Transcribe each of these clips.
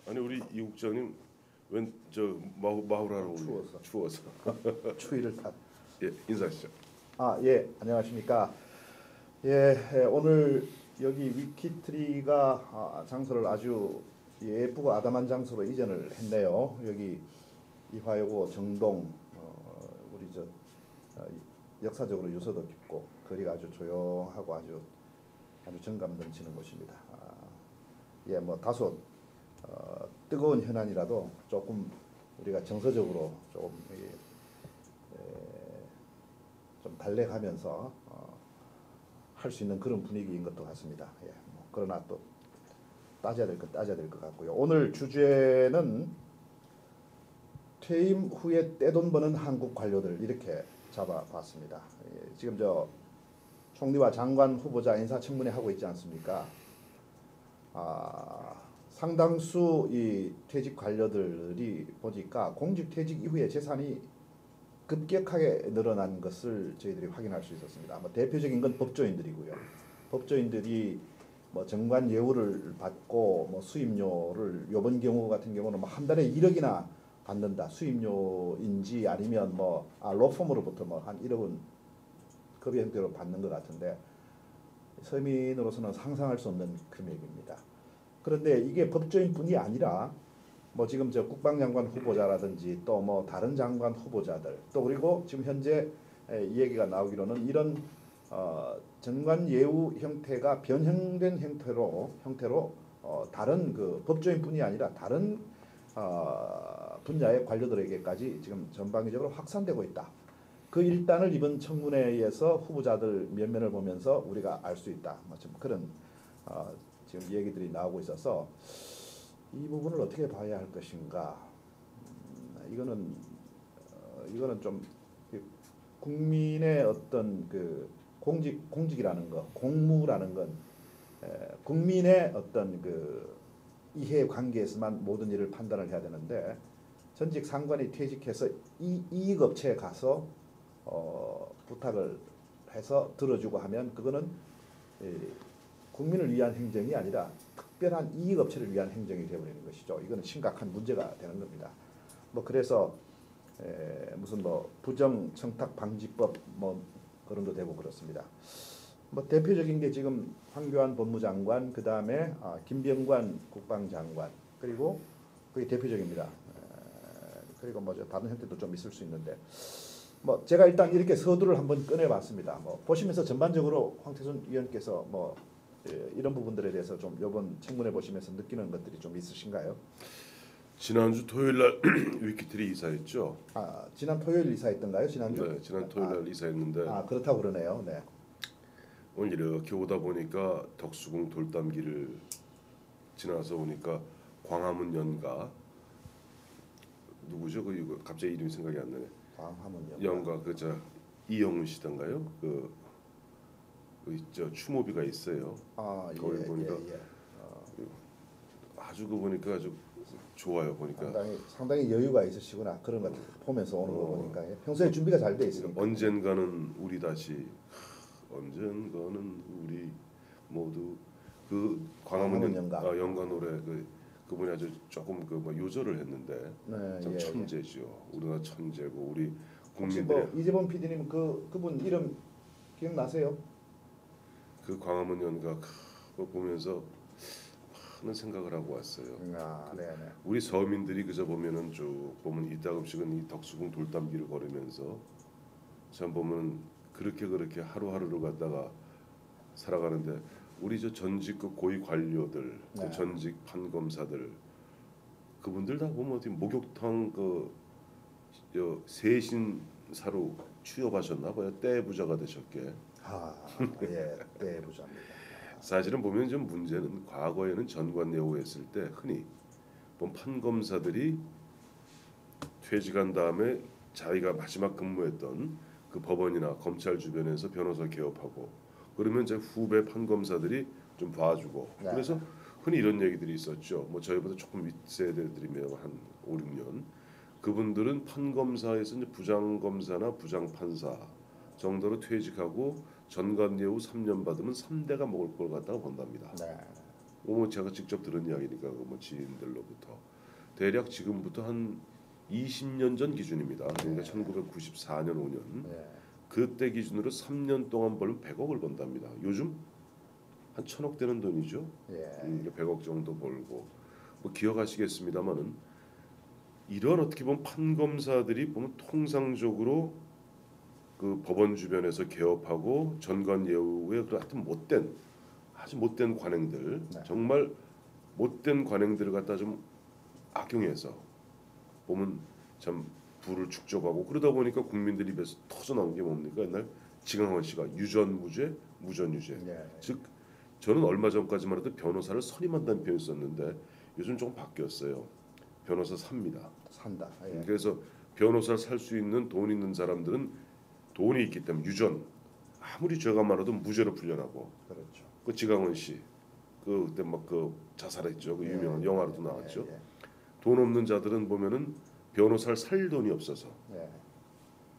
아니 우리 이 국장님 웬 저 마후라로 추워서 추위를 탓. 예 인사하시죠. 예, 안녕하십니까. 예, 오늘 여기 위키트리가 장소를 아주 예쁘고 아담한 장소로 이전을 했네요. 여기 이화여고 정동, 우리 역사적으로 유서도 깊고 거리가 아주 조용하고 아주 정감 넘치는 곳입니다. 예, 뭐 다소 뜨거운 현안이라도 조금 우리가 정서적으로 조금 좀 달래가면서 할 수 있는 그런 분위기인 것도 같습니다. 예, 뭐 그러나 또 따져야 될 것 같고요. 오늘 주제는 퇴임 후에 떼돈 버는 한국 관료들 이렇게 잡아봤습니다. 예, 지금 총리와 장관 후보자 인사청문회 하고 있지 않습니까? 상당수 이 퇴직 관료들이 보니까 공직 퇴직 이후에 재산이 급격하게 늘어난 것을 저희들이 확인할 수 있었습니다. 대표적인 건 법조인들이고요. 법조인들이 정관 예우를 받고 수임료를 이번 경우 같은 경우는 한 달에 1억이나 받는다. 수임료인지 아니면 로펌으로부터 한 1억은 급여 형태로 받는 것 같은데 서민으로서는 상상할 수 없는 금액입니다. 그런데 이게 법조인뿐이 아니라 지금 국방장관 후보자라든지 또 다른 장관 후보자들 또 그리고 지금 현재 이 얘기가 나오기로는 이런 정관 예우 형태가 변형된 형태로 다른 그 법조인뿐이 아니라 다른 분야의 관료들에게까지 지금 전방위적으로 확산되고 있다. 그 일단을 이번 청문회에서 후보자들 면면을 보면서 우리가 알 수 있다. 좀 그런 지금 얘기들이 나오고 있어서 이 부분을 어떻게 봐야 할 것인가? 이거는 좀 국민의 어떤 그 공직이라는 거, 공무라는 건 국민의 어떤 그 이해 관계에서만 모든 일을 판단을 해야 되는데 전직 상관이 퇴직해서 이익 업체에 가서 부탁을 해서 들어주고 하면 그거는 국민을 위한 행정이 아니라 특별한 이익 업체를 위한 행정이 되어버리는 것이죠. 이거는 심각한 문제가 되는 겁니다. 그래서 무슨 부정 청탁 방지법 그런 거 되고 그렇습니다. 대표적인 게 지금 황교안 법무장관, 그 다음에 김병관 국방장관, 그리고 그게 대표적입니다. 그리고 다른 형태도 좀 있을 수 있는데 제가 일단 이렇게 서두를 한번 꺼내봤습니다. 보시면서 전반적으로 황태순 위원께서 이런 부분들에 대해서 좀 이번 청문회 보시면서 느끼는 것들이 좀 있으신가요? 지난주 토요일 날 위키트리 이사했죠. 지난 토요일 이사했던가요? 지난주? 네, 지난 토요일 날 이사했는데. 그렇다고 그러네요. 네. 오늘 이렇게 오다 보니까 덕수궁 돌담길을 지나서 오니까 광화문 연가 누구죠? 이거 갑자기 이름이 생각이 안 나네. 광화문 연가 이영훈 씨던가요? 그 추모비가 있어요. 거기 보니까 아주 보니까 아주 좋아요. 보니까 상당히 여유가 있으시구나. 그런 것 보면서 오는 거 보니까 평소에 준비가 잘 돼 있으니까. 언젠가는 우리 다시 언젠가는 우리 모두 그 광화문 연가 노래 그분이 아주 조금 요절을 했는데 참 천재죠. 우리나라 천재고 우리 국민들이. 혹시 이재범 PD님 그분 이름 기억나세요? 그 광화문 연가 그거 보면서 많은 생각을 하고 왔어요. 네네. 우리 서민들이 그저 보면은 쭉 보면 이따금씩은 이 덕수궁 돌담길을 걸으면서 참 보면 그렇게 하루하루를 갖다가 살아가는데 우리 전직 그 고위 관료들, 그 전직 판검사들 그분들 다 보면 어디 목욕탕 세신사로 취업하셨나 봐요. 떼부자가 되셨게. 예, 떼부자입니다. 사실은 보면 좀 문제는 과거에는 전관 예우했을 때 흔히 판검사들이 퇴직한 다음에 자기가 마지막 근무했던 그 법원이나 검찰 주변에서 변호사 개업하고 그러면 이제 후배 판검사들이 좀 봐주고 그래서 흔히 이런 얘기들이 있었죠. 저희보다 조금 윗세대들이면 한 5, 6년 그분들은 판검사에서 이제 부장검사나 부장판사 정도로 퇴직하고 전관 예우 3년 받으면 3대가 먹을 걸 갖다가 본답니다. 뭐 제가 직접 들은 이야기니까 뭐 지인들로부터 대략 지금부터 한 20년 전 기준입니다. 그러니까 1994년 5년 예. 그때 기준으로 3년 동안 벌면 100억을 번답니다. 요즘 한 1,000억 되는 돈이죠. 예. 100억 정도 벌고 뭐 기억하시겠습니다만은 이런 어떻게 보면 판검사들이 보면 통상적으로 그 법원 주변에서 개업하고 전관 예우에 그 하여튼 못된 아주 못된 관행들 네. 정말 못된 관행들을 갖다 좀 악용해서 보면 참 부를 축적하고 그러다 보니까 국민들 입에서 터져 나온 게 뭡니까? 옛날 지강원 씨가 유전무죄, 무전유죄. 예. 즉 저는 얼마 전까지만 해도 변호사를 선임한다는 표현을 썼는데 요즘 조금 바뀌었어요. 변호사 삽니다. 산다. 예. 그래서 변호사를 살 수 있는 돈 있는 사람들은 돈이 있기 때문에 유전 아무리 죄가 많아도 무죄로 풀려나고 그렇죠. 그 지강원 씨 그때 막 그 자살했죠. 그 유명한 영화로도 나왔죠. 예. 돈 없는 자들은 보면은 변호사를 살 돈이 없어서 예.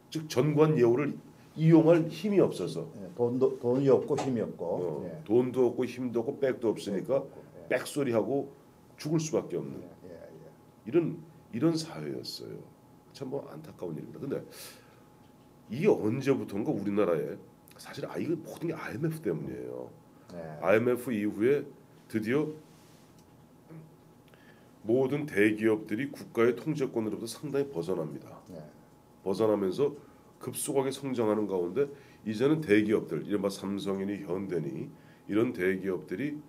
즉 전관 예우를 이용할 힘이 없어서 예. 돈이 없고 힘이 없고 예. 돈도 없고 힘도 없고 백도 없으니까 예. 백소리하고 죽을 수밖에 없는 예. 예. 이런 사회였어요. 참 뭐 안타까운 일입니다. 근데 이게 언제부턴가 우리나라에 사실 이거 모든 게 IMF 때문이에요. 예. IMF 이후에 드디어 모든 대기업들이 국가의 통제권으로부터 상당히 벗어납니다. 예. 벗어나면서 급속하게 성장하는 가운데 이제는 대기업들, 이른바 삼성이니 현대니 이런 대기업들이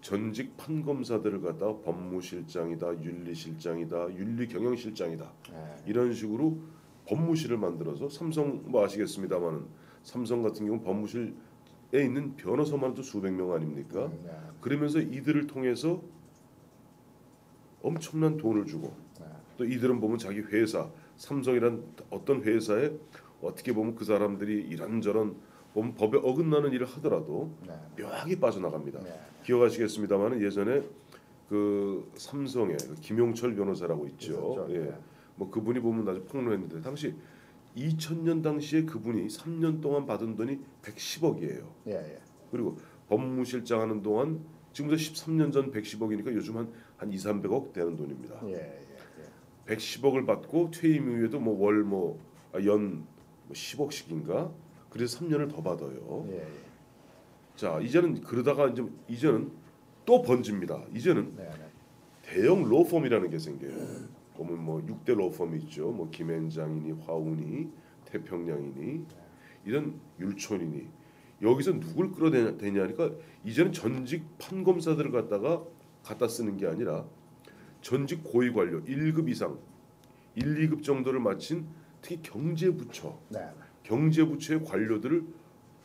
전직 판검사들을 갖다가 법무실장이다, 윤리실장이다, 윤리경영실장이다 예. 이런 식으로 법무실을 만들어서 삼성 뭐 아시겠습니다만은 삼성 같은 경우 법무실에 있는 변호사만도 수백 명 아닙니까? 예. 그러면서 이들을 통해서 엄청난 돈을 주고 예. 또 이들은 보면 자기 회사 삼성이란 어떤 회사에 어떻게 보면 그 사람들이 이런저런 보면 법에 어긋나는 일을 하더라도 네. 묘하게 빠져나갑니다. 네. 기억하시겠습니다만은 예전에 그 삼성의 그 김용철 변호사라고 있죠. 있었죠. 예. 네. 뭐 그분이 보면 아주 폭로했는데 당시 2000년 당시에 그분이 3년 동안 받은 돈이 110억이에요. 예. 예. 그리고 법무실장 하는 동안 지금부터 13년 전 110억이니까 요즘 한 2, 300억 되는 돈입니다. 예. 예. 110억을 받고 퇴임 이후에도 뭐 월 연 10억씩인가 그래서 3년을 더 받아요. 예. 예. 자 이제는 그러다가 이제는 또 번집니다. 이제는 네. 네. 대형 로펌이라는 게 생겨요. 보면 뭐 6대 로펌이 있죠. 뭐 김앤장이니 화운이 태평양이니 이런 율촌이니 여기서 누굴 끌어대냐니까 이제는 전직 판검사들을 갖다 쓰는 게 아니라 전직 고위 관료 1급 이상 1, 2급 정도를 마친 특히 경제부처 네. 경제부처의 관료들을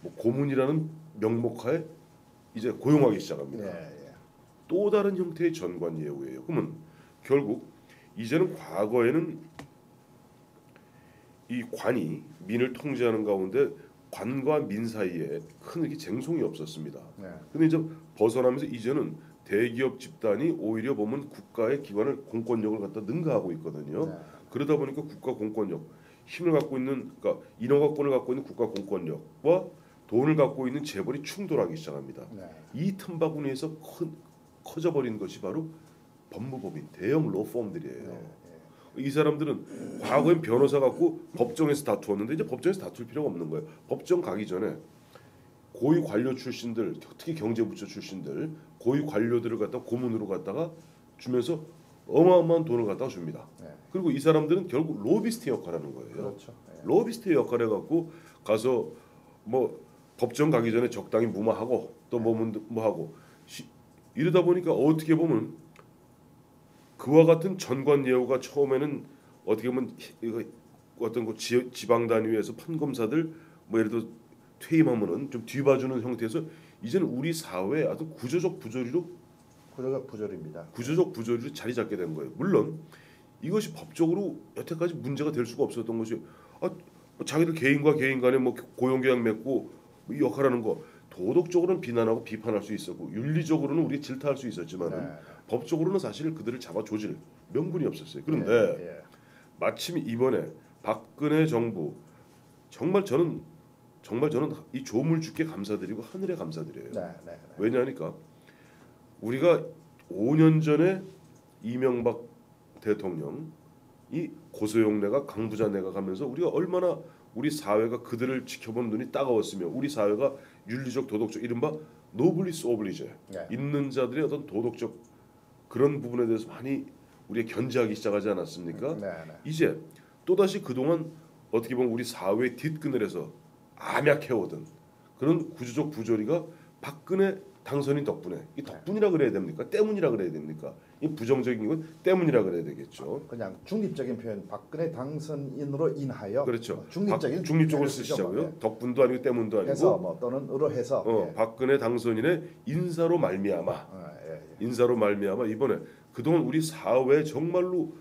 뭐 고문이라는 명목하에 이제 고용하기 시작합니다. 예. 예. 또 다른 형태의 전관 예우예요. 그러면 결국 이제는 과거에는 이 관이 민을 통제하는 가운데 관과 민 사이에 큰 이렇게 쟁송이 없었습니다. 네. 근데 이제 벗어나면서 이제는 대기업 집단이 오히려 보면 국가의 기관을 공권력을 갖다 능가하고 있거든요. 네. 그러다 보니까 국가 공권력 힘을 갖고 있는 그러니까 인허가권을 갖고 있는 국가 공권력과 돈을 갖고 있는 재벌이 충돌하기 시작합니다. 네. 이 틈바구니에서 커져버린 것이 바로 법무법인 대형 로펌들이에요. 네. 이 사람들은 과거엔 변호사 갖고 법정에서 다투었는데 이제 법정에서 다툴 필요가 없는 거예요. 법정 가기 전에 고위 관료 출신들, 특히 경제부처 출신들, 고위 관료들을 갖다 고문으로 갖다가 주면서 어마어마한 돈을 갖다가 줍니다. 네. 그리고 이 사람들은 결국 로비스트 역할을 하는 거예요. 그렇죠. 예. 로비스트 역할을 해갖고 가서 뭐 법정 가기 전에 적당히 무마하고 또 뭐 하고 이러다 보니까 어떻게 보면 그와 같은 전관 예우가 처음에는 어떻게 보면 이거 어떤 그 지방 단위에서 판검사들 뭐 예를 들어 퇴임하면은 좀 뒤봐주는 형태에서 이제는 우리 사회에 아주 구조적 부조리로 부조리입니다. 자리 잡게 된 거예요. 물론 이것이 법적으로 여태까지 문제가 될 수가 없었던 것이 자기들 개인과 개인 간에 뭐 고용계약 맺고 뭐 역할하는 거 도덕적으로는 비난하고 비판할 수 있었고 윤리적으로는 우리 질타할 수 있었지만 네. 법적으로는 사실 그들을 잡아 조질 명분이 없었어요. 그런데 예. 마침 이번에 박근혜 정부 정말 저는 이 조물주께 감사드리고 하늘에 감사드려요. 네. 네. 왜냐하니까 우리가 5년 전에 이명박 대통령이 고소용내가 강부자 내각하면서 우리가 얼마나 우리 사회가 그들을 지켜본 눈이 따가웠으며 우리 사회가 윤리적 도덕적 이른바 노블리스 오블리제 네. 있는 자들의 어떤 도덕적 그런 부분에 대해서 많이 우리가 견제하기 시작하지 않았습니까? 네, 네. 이제 또다시 그동안 어떻게 보면 우리 사회 뒷그늘에서 암약해오던 그런 구조적 부조리가 박근혜 당선인 덕분에 이 덕분이라 그래야 됩니까? 때문이라 그래야 됩니까? 이 부정적인 건 때문이라 그래야 되겠죠. 그냥 중립적인 표현, 박근혜 당선인으로 인하여 그렇죠. 중립적인 중립적으로 표현을 쓰죠. 쓰시자고요. 네. 덕분도 아니고 때문도 아니고 해서 뭐 또는 으로 해서 예. 박근혜 당선인의 인사로 말미암아 예, 예. 인사로 말미암아 이번에 그동안 우리 사회 정말로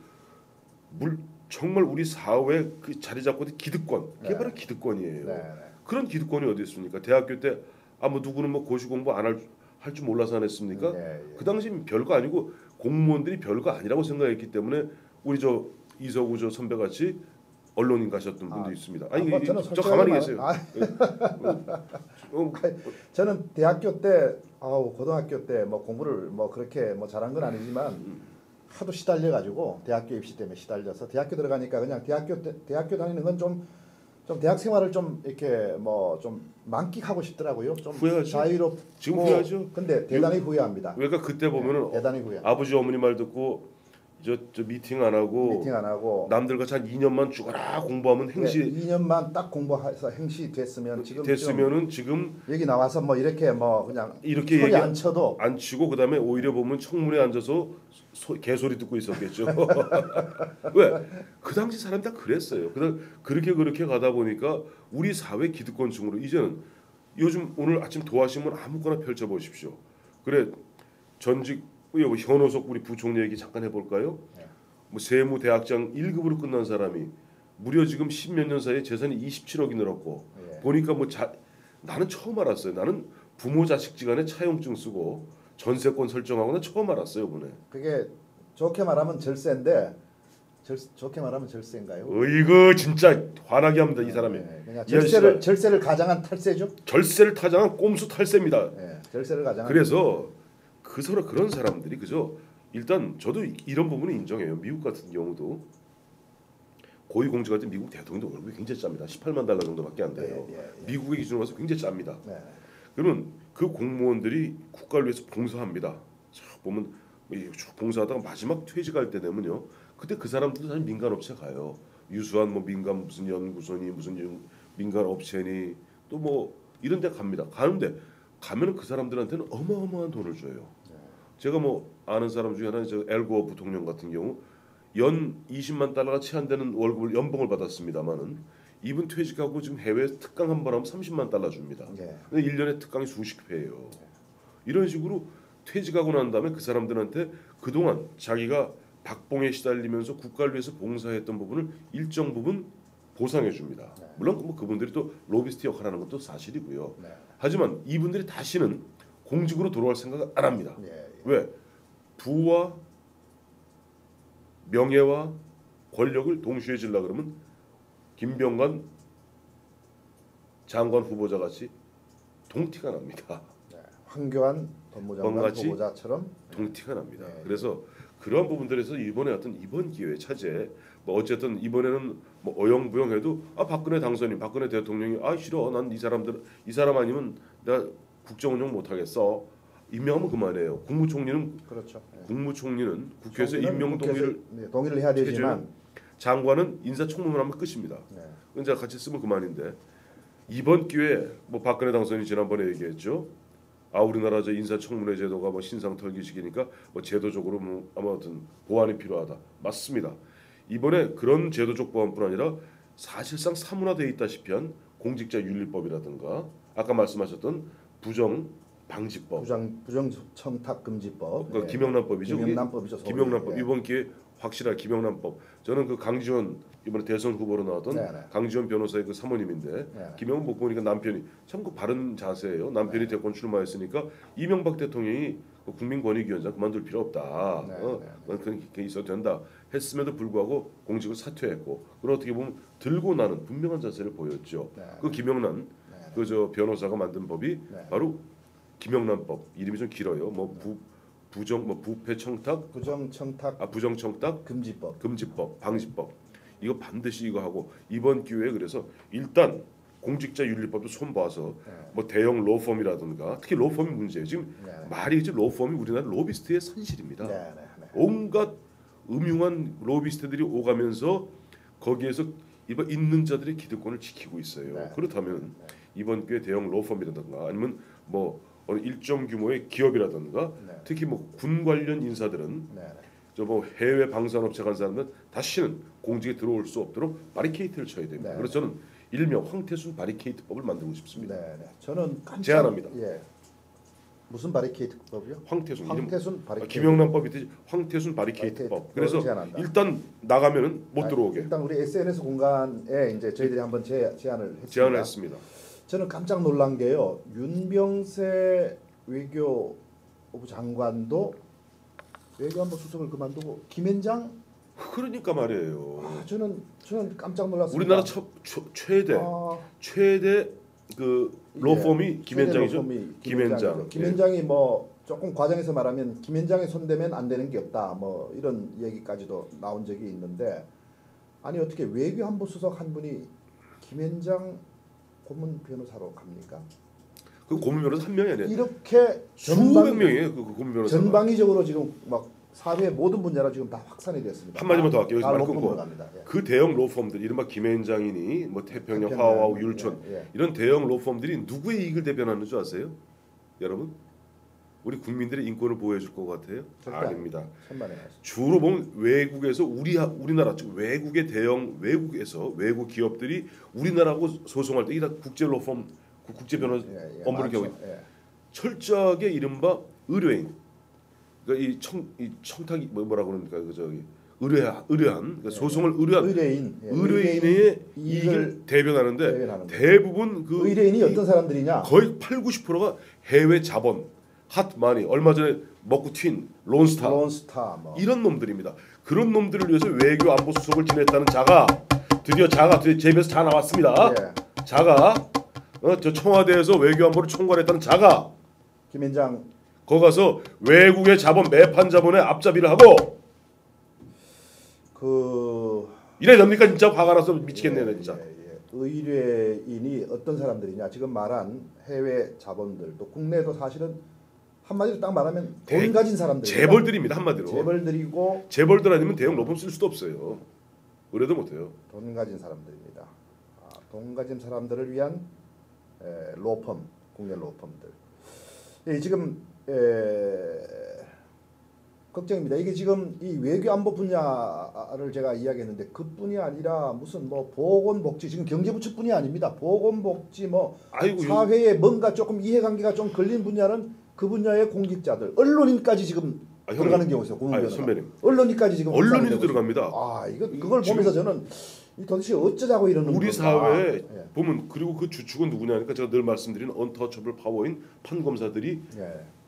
정말 우리 사회 그 자리 잡고 있는 기득권 그게 네. 바로 기득권이에요. 네, 네. 그런 기득권이 어디 있습니까? 대학교 때 뭐 누구는 뭐 고시 공부 안 할 줄 몰라서 안 했습니까? 예, 예. 그 당시 별거 아니고 공무원들이 별거 아니라고 생각했기 때문에 우리 저 이서구 저 선배 같이 언론인 가셨던 분도 있습니다. 아니 뭐 저는 저 가만히 계세요. 저는 대학교 때, 고등학교 때 뭐 공부를 뭐 그렇게 뭐 잘한 건 아니지만 하도 시달려 가지고 대학교 입시 때문에 시달려서 대학교 들어가니까 그냥 대학교 다니는 건 좀 대학 생활을 좀 이렇게 뭐 좀 만끽하고 싶더라고요. 좀 후회하죠? 자유롭고 지금 후회하죠? 근데 대단히 후회합니다. 그러니까 그때 보면은 대단히 후회. 아버지 어머니 말 듣고 저 미팅 안 하고 미팅 안 하고 남들같이 한 2년만 죽어라 공부하면 행시 2년만 딱 공부해서 행시 됐으면 지금 됐으면은 지금 여기 나와서 뭐 이렇게 뭐 그냥 이렇게 소리 얘기 안 쳐도 안 치고 그다음에 오히려 보면 청문회에 앉아서 개소리 듣고 있었겠죠. 왜? 그 당시 사람 다 그랬어요. 그렇게 가다 보니까 우리 사회 기득권층으로 이제는 요즘 오늘 아침 도하신문 아무거나 펼쳐 보십시오. 그래 전직 현호석 우리 부총리 얘기 잠깐 해볼까요? 네. 뭐 세무대학장 1급으로 끝난 사람이 무려 지금 10몇 년 사이에 재산이 27억이 늘었고 예. 보니까 나는 처음 알았어요. 나는 부모 자식지간에 차용증 쓰고 전세권 설정하고는 처음 알았어요 이번에. 그게 좋게 말하면 절세인데 좋게 말하면 절세인가요? 이거 진짜 화나게 합니다 이 사람이. 네, 그냥 이 아저씨가 절세를 가장한 탈세죠. 절세를 타장한 꼼수 탈세입니다. 네, 절세를 가장한. 그래서 서로 그런 사람들이 그저 일단 저도 이런 부분은 인정해요. 미국 같은 경우도 고위공직 같은 미국 대통령도 월급이 굉장히 cap니다. 18만 달러 정도밖에 안 돼요. 미국의 기준으로 봐서 굉장히 짭니다. 네. 그러면 그 공무원들이 국가를 위해서 봉사합니다. 자, 보면 봉사하다가 마지막 퇴직할 때 되면요. 그때 그 사람들도 사실 민간 업체 가요. 유수한 뭐 민간 무슨 연구소니 무슨 민간 업체니 또 뭐 이런 데 갑니다. 가는데 가면은 그 사람들한테는 어마어마한 돈을 줘요. 제가 뭐 아는 사람 중에 하나는 저 엘고어 부통령 같은 경우 연 20만 달러가 채 안 되는 연봉을 받았습니다만은 이분 퇴직하고 지금 해외 특강 한 번 하면 30만 달러 줍니다. 예. 근데 1년에 특강이 수십 회예요. 이런 식으로 퇴직하고 난 다음에 그 사람들한테 그동안 자기가 박봉에 시달리면서 국가를 위해서 봉사했던 부분을 일정 부분 보상해 줍니다. 물론 뭐 그분들이 또 로비스트 역할하는 것도 사실이고요. 네. 하지만 이분들이 다시는 공직으로 돌아올 생각을 안 합니다. 예. 왜? 부와 명예와 권력을 동시에 질라 그러면 김병관 장관 후보자 같이 동티가 납니다. 네. 황교안 법무장관 왕같이 후보자처럼 동티가 납니다. 네. 그래서 그런 부분들에서 이번 기회에 차제 뭐 어쨌든 이번에는 뭐 어영부영해도 박근혜 당선인 박근혜 대통령이 싫어 난 이 사람 아니면 내가 국정운영 못 하겠어 임명하면 그만해요. 국무총리는 그렇죠. 예. 국무총리는 국회에서 총리는 임명 동의를 동의를 해야 되지만 장관은 인사청문회 하면 끝입니다. 네. 이제 같이 쓰면 그만인데 이번 기회에 뭐 박근혜 당선인이 지난번에 얘기했죠. 우리나라 저 인사청문회 제도가 뭐 신상털기식이니까 뭐 제도적으로 뭐 아무튼 보완이 필요하다. 맞습니다. 이번에 그런 제도적 보완뿐 아니라 사실상 사문화되어 있다시피 한 공직자윤리법이라든가 아까 말씀하셨던 부정방지법, 부정청탁금지법, 그러니까 김영란법이죠. 김영란법이죠. 김영란법 예. 이번 기회에 확실한 김영란법. 저는 그 강지원 이번에 대선 후보로 나왔던 네네. 강지원 변호사의 그 사모님인데 네네. 김영은 못 보니까 남편이 참 그 바른 자세예요. 남편이 대권 출마했으니까 이명박 대통령이 그 국민권익위원장 그만둘 필요 없다. 넌 그게 있어도 된다. 했음에도 불구하고 공직을 사퇴했고 그걸 어떻게 보면 들고 나는 분명한 자세를 보였죠. 네네. 그 김영란 그 저 변호사가 만든 법이 네. 바로 김영란법. 이름이 좀 길어요. 뭐 부패 청탁, 부정청탁 부정청탁 금지법. 금지법, 방지법 이거 반드시 이거 하고 이번 기회에 그래서 일단 공직자윤리법도 손봐서 네. 뭐 대형 로펌이라든가 특히 로펌이 문제예요. 지금 네. 말이 이제 로펌이 우리나라 로비스트의 선실입니다. 네, 네, 네. 온갖 음흉한 로비스트들이 오가면서 거기에서 이번 있는 자들의 기득권을 지키고 있어요. 네. 그렇다면 이번 기회에 대형 로펌이라든가 아니면 뭐 어느 일정 규모의 기업이라든가 네. 특히 뭐 군 관련 인사들은 네, 네. 저 뭐 해외 방산업체 간 사람은 다시는 공직에 들어올 수 없도록 바리케이트를 쳐야 됩니다. 네. 그래서 저는 일명 황태순 바리케이트법을 만들고 싶습니다. 네, 네. 저는 깜짝 제안합니다. 예. 무슨 바리케이트법이요? 황태순 황태순 바리케이트. 김영란법이 되지 황태순 바리케이트법. 바리케이트법을 그래서 제안한다. 일단 나가면은 못 들어오게 일단 우리 SNS 공간에 이제 저희들이 한번 제안을 했습니다. 제안을 했습니다. 저는 깜짝 놀란 게요. 윤병세 외교부 장관도 외교안보 수석을 그만두고 김현장 그러니까 말이에요. 저는 깜짝 놀랐습니다. 우리나라 최대 그 로펌이 예, 김현장이죠. 최대 로펌이 김현장. 김현장이 뭐 조금 과장해서 말하면 김현장에 손대면 안 되는 게 없다. 뭐 이런 얘기까지도 나온 적이 있는데 아니 어떻게 외교안보 수석 한 분이 김현장 고문 변호사로 갑니까? 그 고문 변호사 한 명이 아니에요. 이렇게 수백 명이에요. 그 고문 변호사. 전방위적으로 지금 막 사회 모든 분야로 지금 다 확산이 됐습니다. 한마디만 더 할게요. 여기서 말 끊고. 갑니다. 예. 그 대형 로펌들 이른바 김현장이니 뭐 태평양, 태평양, 화와우, 율촌 예, 예. 이런 대형 로펌들이 누구의 이익을 대변하는 줄 아세요? 여러분? 우리 국민들의 인권을 보호해 줄 것 같아요? 절대 아닙니다. 천만에 말씀. 주로 보면 외국에서 우리나라 즉 외국의 대형 외국에서 외국 기업들이 우리나라하고 소송할 때 이다 국제 로펌 국제 변호 업무를 맞죠. 경우 예. 철저하게 이른바 의뢰인 그러니까 이 청탁이 뭐라고 그럽니까 그 저기 의뢰한 그러니까 소송을 의뢰한 의뢰인의 이익을 대변하는데 대부분 그 의뢰인이 어떤 사람들이냐? 거의 80-90%가 해외 자본 핫마니 얼마 전에 먹고 튄 론스타 뭐. 이런 놈들입니다. 그런 놈들을 위해서 외교 안보 수석을 지냈다는 자가 드디어 제 입에서 자 나왔습니다. 예. 자가 저 청와대에서 외교 안보를 총괄했다는 자가 김현장 거기 가서 외국의 자본 매판 자본의 앞잡이를 하고 이래 됩니까 진짜 화가 나서 미치겠네요 진짜. 의뢰인이 어떤 사람들이냐? 지금 말한 해외 자본들 또 국내도 사실은 한마디로 딱 말하면 돈 가진 사람들 재벌들입니다 한마디로. 재벌들 아니면 대형 로펌 쓸 수도 없어요. 의뢰도 못해요. 돈 가진 사람들입니다. 돈 가진 사람들을 위한 로펌, 국내 로펌들. 지금 걱정입니다. 이게 지금 이 외교 안보 분야를 제가 이야기했는데 그뿐이 아니라 무슨 뭐 보건복지 지금 경제부처뿐이 아닙니다. 보건복지 뭐 사회에 뭔가 조금 이해관계가 좀 걸린 분야는 그 분야의 공직자들, 언론인까지 지금 들어가는 경우 있어요. 선배님. 언론인까지 지금 언론인도 들어갑니다. 그걸 보면서 저는 도대체 어쩌자고 이러는 우리 사회에 보면 그리고 그 주축은 누구냐니까 제가 늘 말씀드리는 언터처블 파워인 판검사들이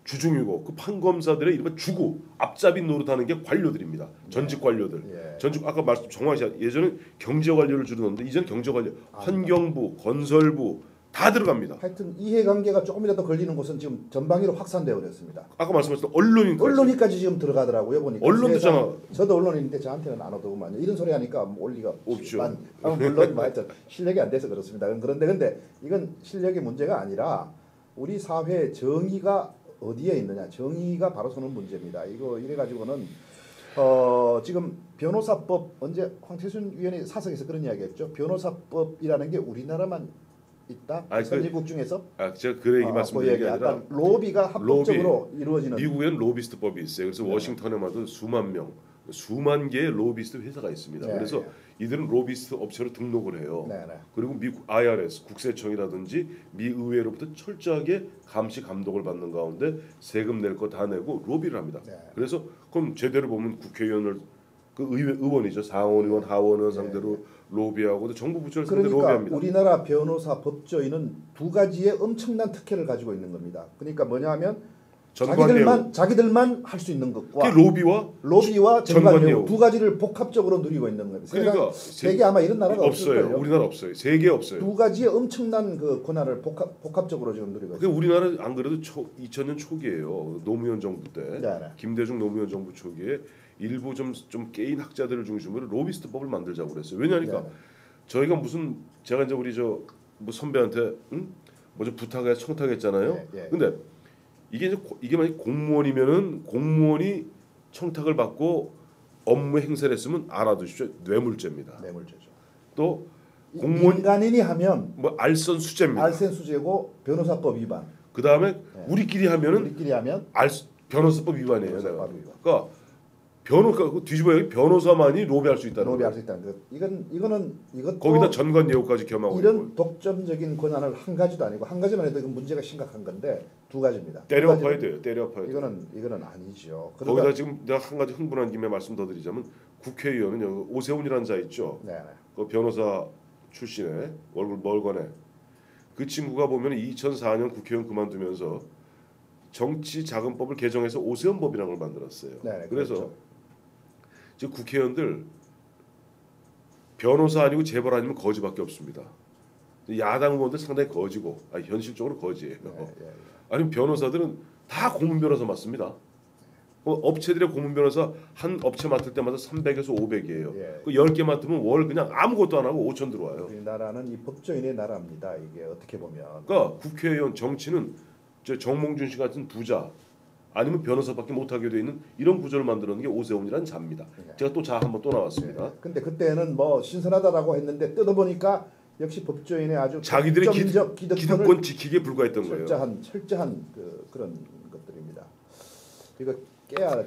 주중이고 그 판검사들의 이른바 주구 앞잡이 노릇하는 게 관료들입니다. 전직 관료들. 전직 아까 말씀 정확히 예전에 경제 관료를 줄였는데 이제는 경제 관료, 환경부, 건설부 다 들어갑니다. 하여튼 이해관계가 조금이라도 걸리는 곳은 지금 전방위로 확산되어 버렸습니다. 아까 말씀하셨던 언론인까지 지금 들어가더라고요 보니까. 언론도잖아. 저도 언론인인데 저한테는 안 오더구만요. 이런 소리 하니까 올 리가 없죠. 물론 하여튼 실력이 안 돼서 그렇습니다. 근데 이건 실력의 문제가 아니라 우리 사회의 정의가 어디에 있느냐. 정의가 바로 서는 문제입니다. 이거 이래 가지고는 지금 변호사법 언제 황태순 위원이 사석에서 그런 이야기했죠. 변호사법이라는 게 우리나라만 있다. 선진국 중에서 제가 그 얘기 말씀드린 게 아니라 로비가 합법적으로 이루어지는 미국에는 로비스트법이 있어요. 그래서 워싱턴에마도 수만 개의 로비스트 회사가 있습니다. 그래서 이들은 로비스트 업체로 등록을 해요. 그리고 미국 IRS 국세청이라든지 미 의회로부터 철저하게 감시 감독을 받는 가운데 세금 낼 거 다 내고 로비를 합니다. 그래서 그럼 제대로 보면 국회의원을 그 의원이죠. 상원의원, 하원의원 상대로 로비하고 정부 부처를 상대로 로비합니다. 우리나라 변호사 법조인은 두 가지의 엄청난 특혜를 가지고 있는 겁니다. 그러니까 뭐냐면 자기들만 할 수 있는 것과 로비와 로비와 전관예우. 전관예우 두 가지를 복합적으로 누리고 있는 겁니다. 그러니까 세계 아마 이런 나라가 없어요. 없을걸요. 우리나라 없어요. 세계 없어요. 두 가지의 엄청난 그 권한을 복합적으로 지금 누리고 있습니다. 우리나라 안 그래도 2000년 초기에요. 노무현 정부 때 네. 김대중 노무현 정부 초기에 일부 좀 깨인 학자들을 중심으로 로비스트법을 만들자고 그랬어요. 왜냐니까 네. 저희가 제가 이제 우리 뭐 선배한테 뭐 좀 부탁해 청탁했잖아요. 예. 근데 이게 만약 공무원이면은 공무원이 청탁을 받고 업무 행사를 했으면 알아두십시오. 뇌물죄입니다. 뇌물죄죠. 또 공무원 민간인이 하면 뭐 알선수재입니다. 알선수재고 변호사법 위반. 그 다음에 네. 우리끼리 하면은 우리끼리 하면 변호사법 위반이에요. 변호사법 위반. 그러니까 뒤집어야 변호사만이 로비할 수 있다는 로비할 거예요. 수 있다는 것. 이거는 이것도 거기다 전관예우까지 겸하고 이런 있고 독점적인 권한을 한 가지도 아니고 한 가지만 해도 이건 문제가 심각한 건데 두 가지입니다. 때려 두 엎어야 가지는 돼요. 때려 엎어야 돼요. 이거는 아니죠. 거기다 지금 내가 한 가지 흥분한 김에 말씀 더 드리자면 국회의원은 여기 오세훈이라는 자 있죠. 네. 그 변호사 출신의 얼굴 멀거네. 그 친구가 보면 2004년 국회의원 그만두면서 정치자금법을 개정해서 오세훈법이라는 걸 만들었어요. 네, 그래서 그렇죠. 지금 국회의원들 변호사 아니고 재벌 아니면 거지밖에 없습니다. 야당 의원들 상당히 거지고 현실적으로 거지예요. 예. 아니면 변호사들은 다 고문 변호사 맞습니다. 업체들의 고문 변호사 한 업체 맡을 때마다 300에서 500이에요. 예. 그 10개 맡으면 월 그냥 아무것도 안 하고 5천 들어와요. 우리나라는 이 법조인의 나라입니다. 이게 어떻게 보면 그러니까 국회의원 정치는 정몽준 씨 같은 부자 아니면 변호사밖에 못하게 돼 있는 이런 구조를 만들어낸 게 오세훈이라는 자입니다. 네. 제가 또 자 한번 또 나왔습니다. 근데 그때는 뭐 신선하다라고 했는데 뜯어보니까 역시 법조인의 아주 자기들의 독점적 기득권 지키기에 불과했던 거예요. 철저한 그런 것들입니다. 이거 깨야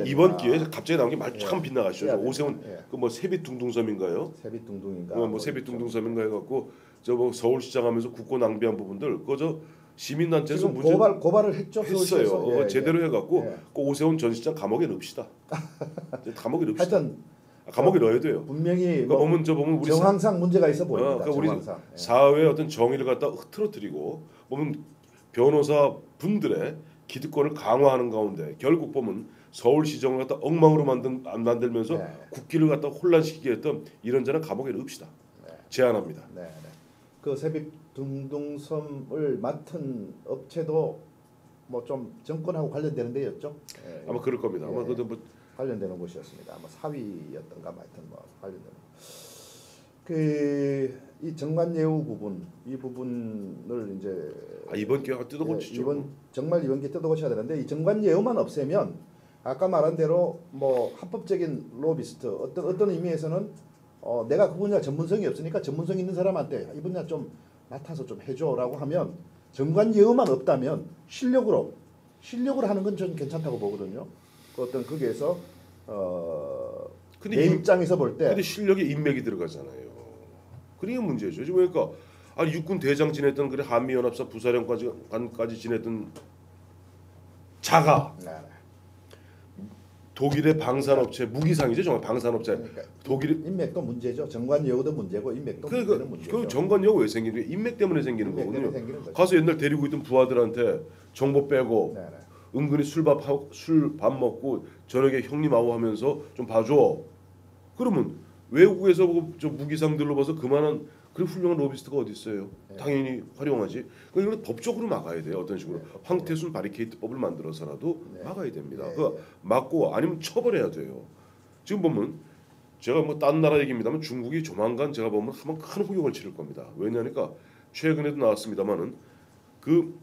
이번 기회에 갑자기 나온 게 말 참 예. 빗나가시죠. 깨야 오세훈 됩니다. 예. 그 뭐 세빛둥둥섬인가요? 세빛둥둥인가? 뭐 세빛둥둥섬인가 해갖고 저 뭐 서울시장 하면서 국고 낭비한 부분들 그저 시민단체에서 지금 문제 고발을 했죠. 서울시에서. 했어요. 제대로 해갖고 예. 그 오세훈 전 시장 감옥에 넣읍시다. 감옥에 넣읍시다. 하여튼 감옥에 넣어야 돼요. 분명히 그러니까 보면 우리 정황상 문제가 있어 보입니다. 그러니까 우리 정황상. 예. 사회의 어떤 정의를 갖다 흐트러뜨리고 보면 변호사 분들의 기득권을 강화하는 가운데 결국 보면 서울시정을 갖다 엉망으로 만들면서 네. 국기를 갖다 혼란시키게 했던 이런 자는 감옥에 넣읍시다. 네. 제안합니다. 네. 그 세빛둥둥섬을 맡은 업체도 뭐 좀 정권하고 관련되는 데였죠. 예. 아마 그럴 겁니다. 아마 예. 그것도 뭐 관련되는 곳이었습니다. 아마 사위였던가 하여튼 뭐 관련되는. 그이 정관예우 부분 이 부분을 이제 이번 기회가 뜯어고치죠. 이번 기회 뜯어고쳐야 되는데 이 정관예우만 없애면 아까 말한 대로 뭐 합법적인 로비스트 어떤 의미에서는 내가 그 분야 전문성이 없으니까 전문성 있는 사람한테 이 분야 좀 맡아서 좀 해줘라고 하면 정관예우만 없다면 실력으로 하는 건 전 괜찮다고 보거든요. 어떤 거기에서 내 입장에서 볼 때 근데 실력에 인맥이 들어가잖아요. 그게 문제죠. 그러니까 육군 대장 지냈던 그래 한미연합사 부사령관까지 지냈던 자가 네. 독일의 방산업체 무기상이죠. 정말 방산업체 그러니까 독일 인맥도 문제죠. 정관예우도 문제고 인맥도 문제는 문제죠. 그 정관예우 왜 생기는 게 인맥 때문에 생기는 인맥 때문에 거거든요. 생기는 거죠. 가서 옛날 데리고 있던 부하들한테 정보 빼고 네. 은근히 술 밥 먹고 저녁에 형님 아우 하면서 좀 봐줘. 그러면 외국에서 저 무기상들로 봐서 그만한 그런 훌륭한 로비스트가 어디 있어요? 네. 당연히 활용하지. 그러니까 이건 법적으로 막아야 돼요. 어떤 식으로 네. 황태순 바리케이트법을 만들어서라도 네. 막아야 됩니다. 네. 그 막고 아니면 처벌해야 돼요. 지금 보면 제가 뭐 딴 나라 얘기입니다만 중국이 조만간 제가 보면 한번 큰 후용을 치를 겁니다. 왜냐니까 최근에도 나왔습니다만은 그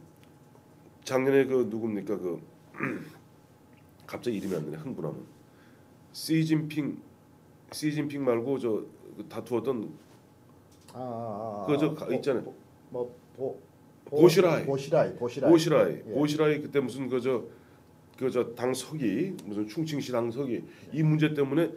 작년에 그 누굽니까 그 갑자기 이름이 안 나네 흥분하면 시진핑 말고 저 다투었던 그저 있잖아요. 보시라이. 보시라이 그때 무슨 그저 당서기 무슨 충칭시 당서기 이 문제 때문에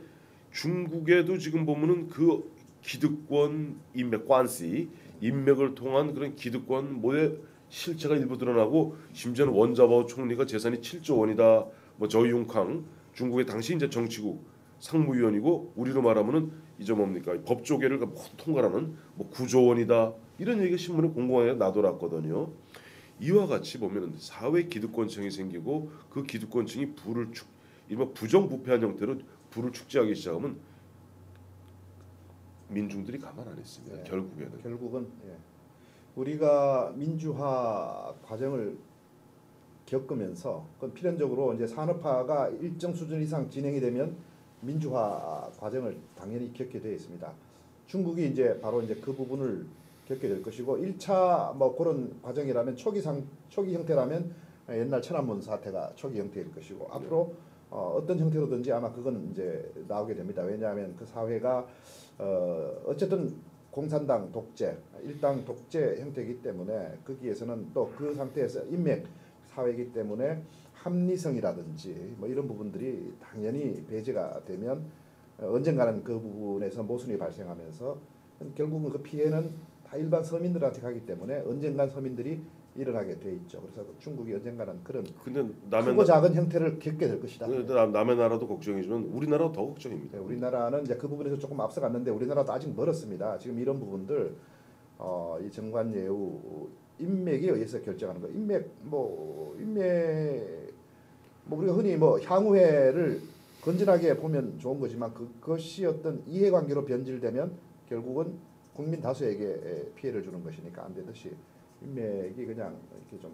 중국에도 지금 보면은 그 기득권 인맥 관시 인맥을 통한 그런 기득권 모의 실체가 일부 드러나고 심지어는 원자바오 총리가 재산이 7조 원이다. 뭐 저이융캉 중국의 당시 이제 정치국 상무위원이고 우리로 말하면은 이제 뭡니까 법조계를 통과하는 뭐 9조 원이다 이런 얘기가 신문에 공공하게 나돌았거든요. 이와 같이 보면은 사회 기득권층이 생기고 그 기득권층이 이른바 부정부패한 형태로 부를 축제하기 시작하면 민중들이 가만 안 있습니다. 예. 결국에는. 결국은 우리가 민주화 과정을 겪으면서 그건 필연적으로 이제 산업화가 일정 수준 이상 진행이 되면 민주화 과정을 당연히 겪게 되어 있습니다. 중국이 이제 바로 이제 그 부분을 겪게 될 것이고 1차 뭐 그런 과정이라면 초기 형태라면 옛날 천안문 사태가 초기 형태일 것이고 앞으로 어떤 형태로든지 아마 그건 이제 나오게 됩니다. 왜냐하면 그 사회가 어쨌든 공산당 독재, 일당 독재 형태이기 때문에 거기에서는 또 그 상태에서 인맥 사회이기 때문에 합리성이라든지 뭐 이런 부분들이 당연히 배제가 되면 언젠가는 그 부분에서 모순이 발생하면서 결국은 그 피해는 다 일반 서민들한테 가기 때문에 언젠간 서민들이 일어나게 돼 있죠. 그래서 중국이 언젠가는 그런 근데 크고 작은 형태를 겪게 될 것이다. 남의 나라도 걱정이지만 우리나라가 더 걱정입니다. 네, 우리나라는 이제 그 부분에서 조금 앞서갔는데 우리나라도 아직 멀었습니다. 지금 이런 부분들 이 정관예우 인맥에 의해서 결정하는 거. 인맥 뭐 우리가 흔히 뭐 향후회를 건전하게 보면 좋은 거지만 그것이 어떤 이해관계로 변질되면 결국은 국민 다수에게 피해를 주는 것이니까 안 되듯이 인맥이 그냥 이렇게 좀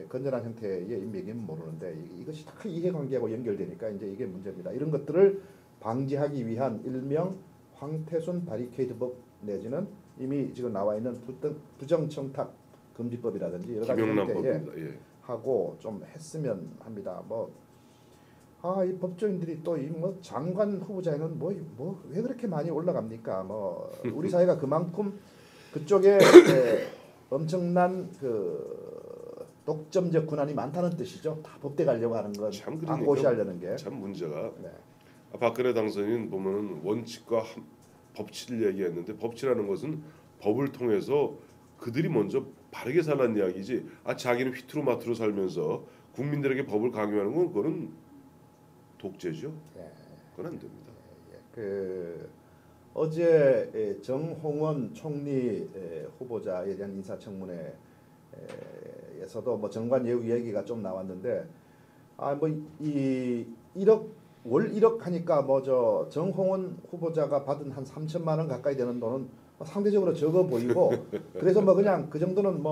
건전한 형태의 인맥이면 모르는데 이것이 다 이해관계하고 연결되니까 이제 이게 문제입니다. 이런 것들을 방지하기 위한 일명 황태순 바리케이드법 내지는 이미 지금 나와 있는 부정청탁 금지법이라든지 여러 가지 형태의 하고 좀 했으면 합니다. 이 법조인들이 또 이 뭐 장관 후보자에는 뭐 왜 그렇게 많이 올라갑니까? 뭐 우리 사회가 그만큼 그쪽에 엄청난 그 독점적 권한이 많다는 뜻이죠. 다 법대 가려고 하는 건 다 고시하려는 게 참 문제가. 네. 박근혜 당선인 보면은 원칙과 법치를 얘기했는데 법치라는 것은 법을 통해서 그들이 먼저 바르게 살라는 이야기지. 자기는 휘투루마투로 살면서 국민들에게 법을 강요하는 건 그거는 독재죠. 그건 안 됩니다. 어제 정홍원 총리 후보자에 대한 인사청문회에서도 뭐 정관예우 얘기가 좀 나왔는데 월 1억 하니까 정홍원 후보자가 받은 한 3천만 원 가까이 되는 돈은 상대적으로 적어 보이고 그래서 그냥 그 정도는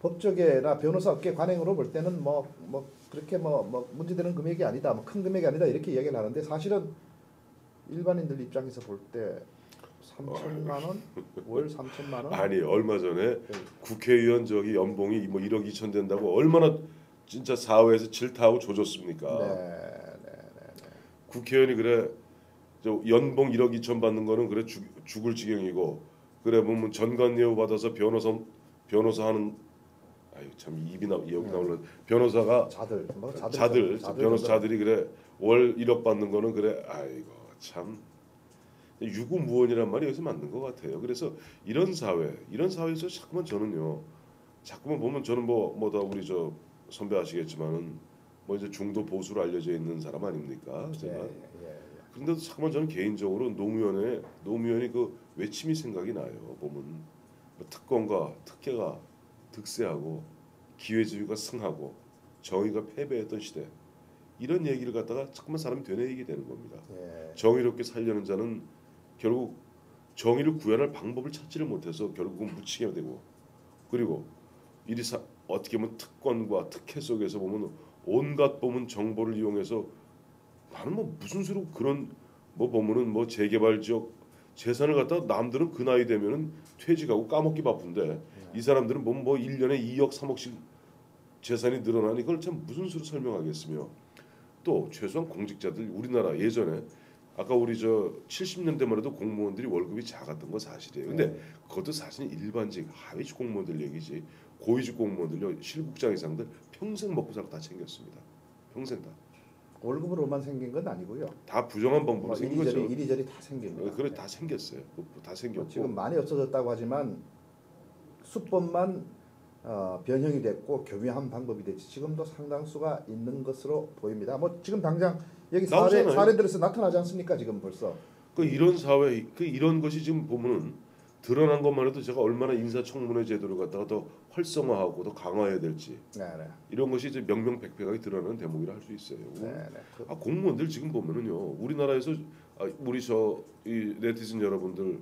법조계나 변호사 업계 관행으로 볼 때는 그렇게 문제되는 금액이 아니다, 큰 금액이 아니다 이렇게 얘기를 하는데 사실은 일반인들 입장에서 볼 때 3천만 원, 월 3천만 원? 아니 얼마 전에 국회의원 연봉이 1억 2천 된다고 얼마나 진짜 사회에서 질타하고 조졌습니까? 네. 국회의원이 그래 연봉 1억 2천 받는 거는 그래 죽을 지경이고 그래 보면 전관예우 받아서 변호사 하는 참 입이 나올라 변호사가 변호사들이 그래 월 1억 받는 거는 그래 참 유구무원이란 말이 여기서 맞는 것 같아요. 그래서 이런 사회에서 자꾸만 보면 저는 다 우리 선배 아시겠지만은 이제 중도 보수로 알려져 있는 사람 아닙니까? 제가 그런데도 자꾸만 저는 개인적으로 노무현의 그 외침이 생각이 나요. 보면 특권과 특혜가 득세하고 기회주의가 승하고 정의가 패배했던 시대 이런 얘기를 갖다가 자꾸만 사람이 되뇌이게 되는 겁니다. 정의롭게 살려는 자는 결국 정의를 구현할 방법을 찾지를 못해서 결국은 묻히게 되고 그리고 어떻게 보면 특권과 특혜 속에서 보면 온갖 정보를 이용해서 나는 무슨 수로 그런 보면은 재개발 지역 재산을 갖다 남들은 그 나이 되면은 퇴직하고 까먹기 바쁜데 이 사람들은 1년에 2억 3억씩 재산이 늘어나니 그걸 참 무슨 수로 설명하겠으며 또 최소한 공직자들 우리나라 예전에 아까 우리 70년대만 해도 공무원들이 월급이 작았던 건 사실이에요. 근데 그것도 사실 일반직 하위직 공무원들 얘기지 고위직 공무원들요 실국장 이상들 평생 먹고 살고 다 챙겼습니다. 평생 다. 월급으로만 생긴 건 아니고요. 다 부정한 방법으로 생긴 거죠. 이리저리 다 생깁니다. 그래 다 생겼어요. 다 생겼고 지금 많이 없어졌다고 하지만 수법만 변형이 됐고 교묘한 방법이 됐지 지금도 상당수가 있는 것으로 보입니다. 지금 당장 여기 사례들에서 나타나지 않습니까? 지금 벌써 이런 사회 이런 것이 지금 보면은 드러난 것만 해도 제가 얼마나 인사청문회 제도를 갖다가 더 활성화하고 더 강화해야 될지 네, 네. 이런 것이 이제 명명백백하게 드러나는 대목이라 할 수 있어요. 네, 네. 공무원들 지금 보면은요, 우리나라에서 우리 이 네티즌 여러분들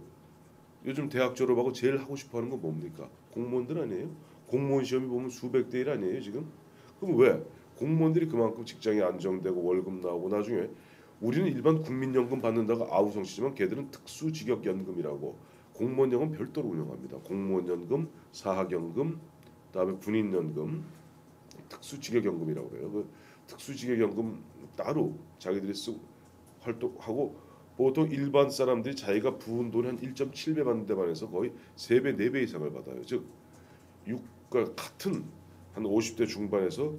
요즘 대학 졸업하고 제일 하고 싶어하는 건 뭡니까? 공무원들 아니에요? 공무원 시험이 보면 수백 대 1 아니에요 지금? 그럼 왜 공무원들이 그만큼 직장이 안정되고 월급 나오고 나중에 우리는 일반 국민연금 받는다고 아우성치지만 걔들은 특수직역연금이라고 공무원연금 별도로 운영합니다. 공무원연금, 사학연금, 그다음에 군인연금, 특수직역연금이라고 그래요. 그 특수직역연금 따로 자기들이 쓰고 활동하고 보통 일반 사람들이 자기가 부은 돈이 한 1.7배 받는 데 반해서 거의 3배, 4배 이상을 받아요. 즉 유가 같은 한 50대 중반에서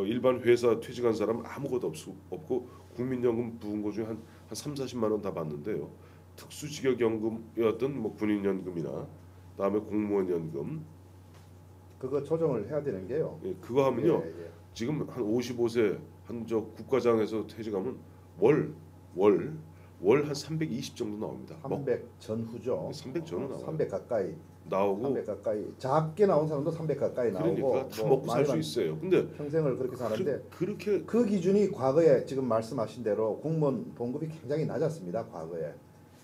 일반 회사 퇴직한 사람 아무것도 없고 국민연금 부은 거 중에 한 3, 40만 원 다 받는데요. 특수직역연금이었던 뭐 군인연금이나 그다음에 공무원연금 그거 조정을 해야 되는 게요. 예, 그거 하면요. 예, 예. 지금 한 55세 한 저 국가장에서 퇴직하면 월 한 320 정도 나옵니다. 300 전후죠. 300 전후 나와요. 300 가까이. 나오고 300 가까이. 작게 나온 사람도 300 가까이 나오고. 그러니까 다 뭐 먹고 살 수 많이 있어요. 근데 평생을 그렇게 사는데 그렇게 그 기준이 과거에 지금 말씀하신 대로 공무원 봉급이 굉장히 낮았습니다. 과거에.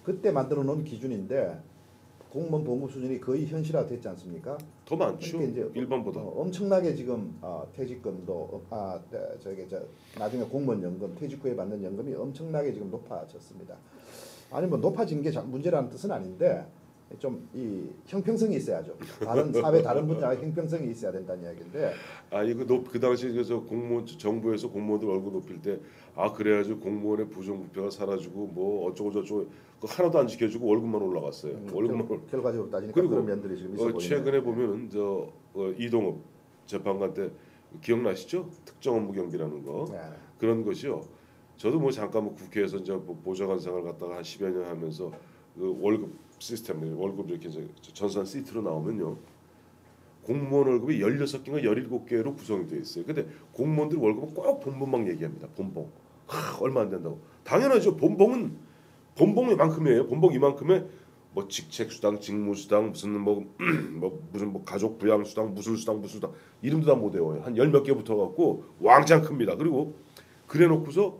그때 만들어 놓은 기준인데 공무원 봉급 수준이 거의 현실화됐지 않습니까? 더 많죠. 그러니까 이제 일반보다. 엄청나게 지금 퇴직금도 나중에 공무원 연금 퇴직 후에 받는 연금이 엄청나게 지금 높아졌습니다. 아니 뭐 높아진 게 문제라는 뜻은 아닌데 좀 이 형평성이 있어야죠. 다른 사회 다른 분야와 형평성이 있어야 된다는 이야기인데. 이거 그 당시 그래서 공무원 정부에서 공무원들 월급 높일 때 그래야지 공무원의 부정부패가 사라지고 뭐 어쩌고 저쩌고 그 하나도 안 지켜주고 월급만 올라갔어요. 월급만 결과적으로 따지니까 그리고 그런 면들이 지금 있어 보이네요. 최근에 보면은 이동업 재판관 때 기억나시죠? 특정 업무 경비라는 거 네. 그런 것이요. 저도 뭐 잠깐 뭐 국회에서 이제 뭐 보좌관 생활 갔다가 한 10여 년 하면서 그 월급 시스템 월급 이렇게 이제 전산 시트로 나오면요. 공무원 월급이 16개인가 17개로 구성이 되어 있어요. 근데 공무원들 월급은 꼭 본봉만 얘기합니다. 본봉. 얼마 안 된다고. 당연하죠. 본봉이 이만큼이에요. 본봉 이만큼에 뭐 직책수당, 직무수당, 무슨 무슨 가족 부양수당, 무슨 수당 이름도 다 못 외워요. 한 10몇 개 붙어갖고 왕창 큽니다. 그리고 그래놓고서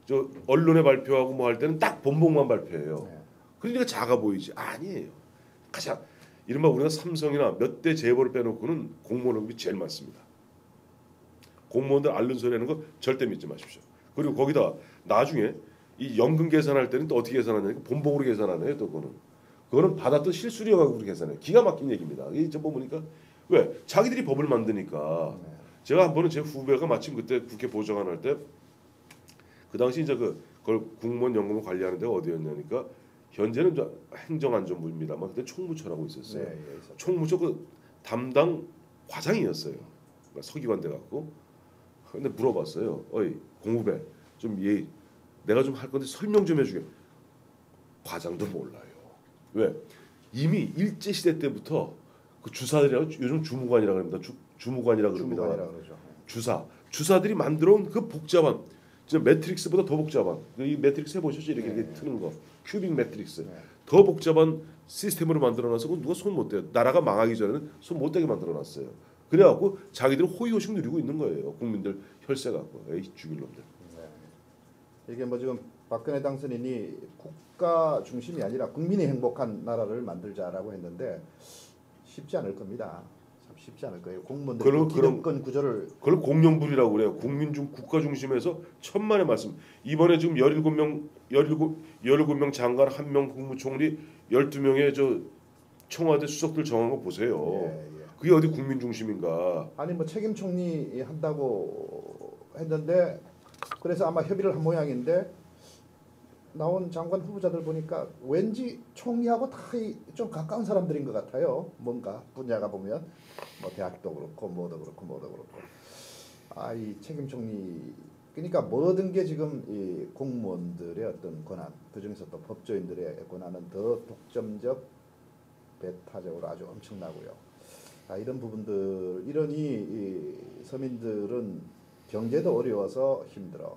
저 언론에 발표하고 뭐 할 때는 딱 본봉만 발표해요. 네. 그러니까 작아 보이지. 아니에요. 가장 이른바 우리가 삼성이나 몇 대 재벌을 빼놓고는 공무원 월급이 제일 많습니다. 공무원들 앓는 소리 하는 거 절대 믿지 마십시오. 그리고 거기다 나중에 이 연금 계산할 때는 또 어떻게 계산하냐니까 본봉으로 계산하네요. 또 그거는 받았던 실수령하고 계산해요. 기가 막힌 얘기입니다. 이 저 보니까 왜 자기들이 법을 만드니까 제가 한 번은 제 후배가 마침 그때 국회 보좌관 할 때 그 당시 이제 그걸 공무원 연금을 관리하는 데가 어디였냐니까 현재는 행정안전부입니다만 그때 총무처라고 있었어요. 네, 예, 있었죠. 총무처 그 담당 과장이었어요. 그러니까 서기관 돼 갖고 근데 물어봤어요. 어이 공후배 좀 내가 좀 할 건데 설명 좀 해주게. 과장도 몰라요. 왜? 이미 일제 시대 때부터 그 주사들이라고 요즘 주무관이라고 합니다. 주무관이라고 그럽니다. 주무관이라고 그러죠. 주사들이 만들어온 그 복잡한 진짜 매트릭스보다 더 복잡한 이 매트릭스 해보셨죠? 이렇게 트는 거 큐빅 매트릭스 더 복잡한 시스템으로 만들어놔서 누가 손 못 대요. 나라가 망하기 전에는 손 못 대게 만들어놨어요. 그래갖고 자기들은 호의호식 누리고 있는 거예요. 국민들 혈세 갖고 에이 죽일 놈들. 이게 뭐 지금 박근혜 당선인이 국가 중심이 아니라 국민이 행복한 나라를 만들자라고 했는데 쉽지 않을 겁니다. 참 쉽지 않을 거예요. 공무원들 기득권 구조를 그걸 공룡불이라고 그래요. 국민 중 국가 중심에서 천만의 말씀. 이번에 지금 17명 장관 1명 국무총리 12명의 저 청와대 수석들 정한 거 보세요. 예. 그게 어디 국민 중심인가? 아니 뭐 책임 총리 한다고 했는데 그래서 아마 협의를 한 모양인데 나온 장관 후보자들 보니까 왠지 총리하고 다 좀 가까운 사람들인 것 같아요. 뭔가 분야가 보면 뭐 대학도 그렇고 뭐도 그렇고 이 책임 총리 그러니까 모든 게 지금 이 공무원들의 어떤 권한 그중에서 또 법조인들의 권한은 더 독점적 배타적으로 아주 엄청나고요. 이런 부분들 이러니 이 서민들은 경제도 어려워서 힘들어.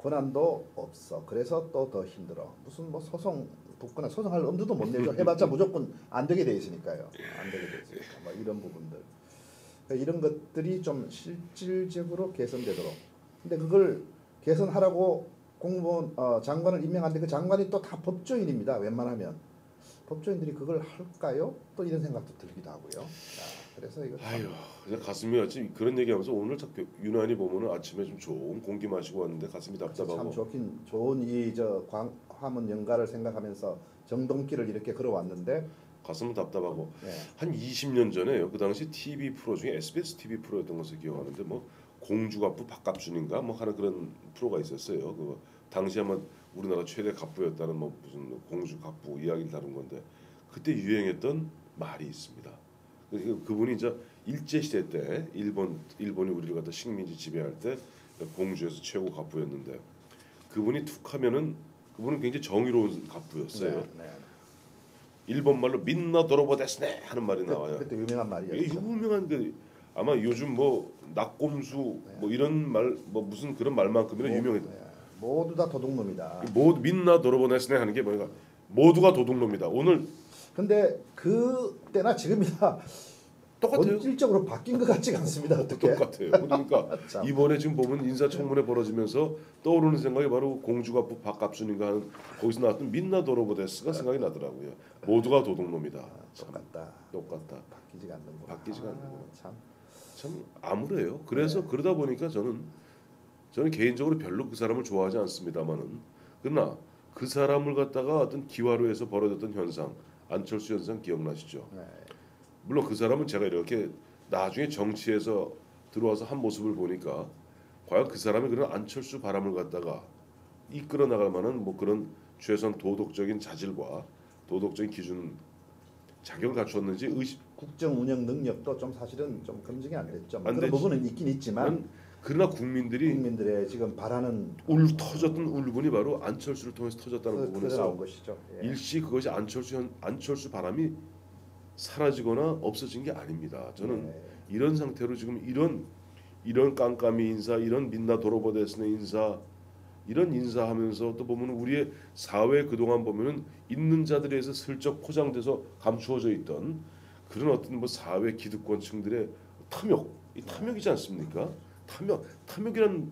권한도 없어. 그래서 또 더 힘들어. 무슨 뭐 소송 붙거나 소송할 엄두도 못 내죠. 해봤자 무조건 안 되게 돼 있으니까요. 안 되게 돼 있으니까 뭐 이런 부분들. 그러니까 이런 것들이 좀 실질적으로 개선되도록. 근데 그걸 개선하라고 공무원 장관을 임명하는데 그 장관이 또 다 법조인입니다. 웬만하면 법조인들이 그걸 할까요? 또 이런 생각도 들기도 하고요. 자, 그래서 이거 아유, 그냥 가슴이 아침 그런 얘기하면서 오늘 자꾸 유난히 보면은 아침에 좀 좋은 공기 마시고 왔는데 가슴이 참 답답하고. 좋긴 좋은 이 저 화문 연가를 생각하면서 정동길을 이렇게 걸어왔는데 가슴은 답답하고. 네. 한 20년 전에요. 그 당시 TV 프로 중에 SBS TV 프로였던 것을 기억하는데 뭐 공주갑부 박갑순인가 뭐 하는 그런 프로가 있었어요. 그 당시 아마 우리나라 최대 갑부였다는 뭐 무슨 공주갑부 이야기를 다룬 건데 그때 유행했던 말이 있습니다. 그분이 이제 일제 시대 때 일본이 우리를 갖다 식민지 지배할 때 공주에서 최고 갑부였는데 그분이 툭하면은 그분은 굉장히 정의로운 갑부였어요. 네, 네. 일본 말로 민나 도로보 데스네 하는 말이 나와요. 그때 유명한 이게 말이었죠. 유명한 그 아마 요즘 뭐 낙곰수 뭐 이런 말 뭐 무슨 그런 말만큼이나 유명했다. 네. 모두 다 도둑놈이다. 모두 민나 도로보 데스네 하는 게 뭐가 모두가 도둑놈이다. 오늘 근데 그때나 지금이나 똑같아요. 본질적으로 바뀐 것 같지가 않습니다. 어떻게? 똑같아요. 그러니까 참. 이번에 지금 보면 인사청문회 벌어지면서 떠오르는 생각이 바로 공주갑부 박갑순인가 하는 거기서 나왔던 민나 도로보 데스가 생각이 나더라고요. 모두가 도둑놈이다. 참 똑같다. 똑같다. 바뀌지가 않는구나. 바뀌지가 않는구나. 참. 참 암울해요. 그래서 그러다 보니까 저는 개인적으로 별로 그 사람을 좋아하지 않습니다만은 그러나 그 사람을 갖다가 어떤 기화로 해서 벌어졌던 현상 안철수 현상 기억나시죠? 네. 물론 그 사람은 제가 이렇게 나중에 정치에서 들어와서 한 모습을 보니까 과연 그 사람이 그런 안철수 바람을 갖다가 이끌어 나갈 만한 뭐 그런 최소한 도덕적인 자질과 도덕적인 기준 자격을 갖추었는지 의심. 국정 운영 능력도 좀 사실은 좀 검증이 안 됐죠. 뭐 안 그런 됐지. 부분은 있긴 있지만 그러나 국민들이 국민들의 지금 바라는 터졌던 울분이 바로 안철수를 통해서 터졌다는 나온 부분에서 것이죠. 예. 일시 그것이 안철수 바람이 사라지거나 없어진 게 아닙니다. 저는 네. 이런 상태로 지금 이런 깜깜이 인사, 이런 민나 도로버데스네 인사, 이런 인사하면서 또 보면 우리의 사회 그동안 보면은 있는 자들에 의해서 슬쩍 포장돼서 감추어져 있던 그런 어떤 뭐 사회 기득권층들의 탐욕, 이 탐욕이지 않습니까? 탐욕이란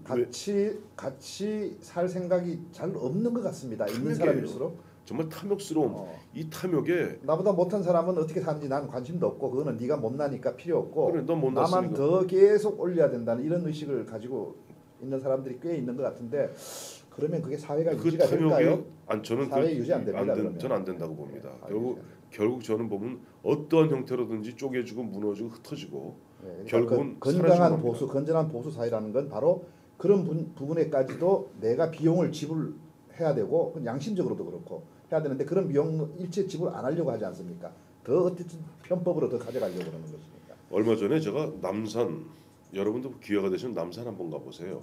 같이 살 생각이 잘 없는 것 같습니다. 있는 탐욕이에요. 사람일수록 정말 탐욕스러움. 이 탐욕에 나보다 못한 사람은 어떻게 사는지 난 관심도 없고 그거는 네가 못나니까 필요 없고 그래, 넌 나만 못났으니까. 더 계속 올려야 된다는 이런 의식을 가지고 있는 사람들이 꽤 있는 것 같은데 그러면 그게 사회가 그 유지가 될까요? 저는 사회 유지 안 됩니다, 그러면. 저는 안 된다고 봅니다. 사회 결국 유지 안 됩니다. 결국 저는 보면 어떠한 형태로든지 쪼개지고 무너지고 흩어지고 네, 그러니까 결국은 건강한 사라지고 보수, 건전한 보수 사회라는 건 바로 그런 부분에까지도 내가 비용을 지불해야 되고 그건 양심적으로도 그렇고 해야 되는데 그런 비용 일체 지불 안 하려고 하지 않습니까? 더 어쨌든 편법으로 더 가져가려고 그러는 것이니까. 얼마 전에 제가 남산 여러분도 기회가 되시면 남산 한번 가보세요.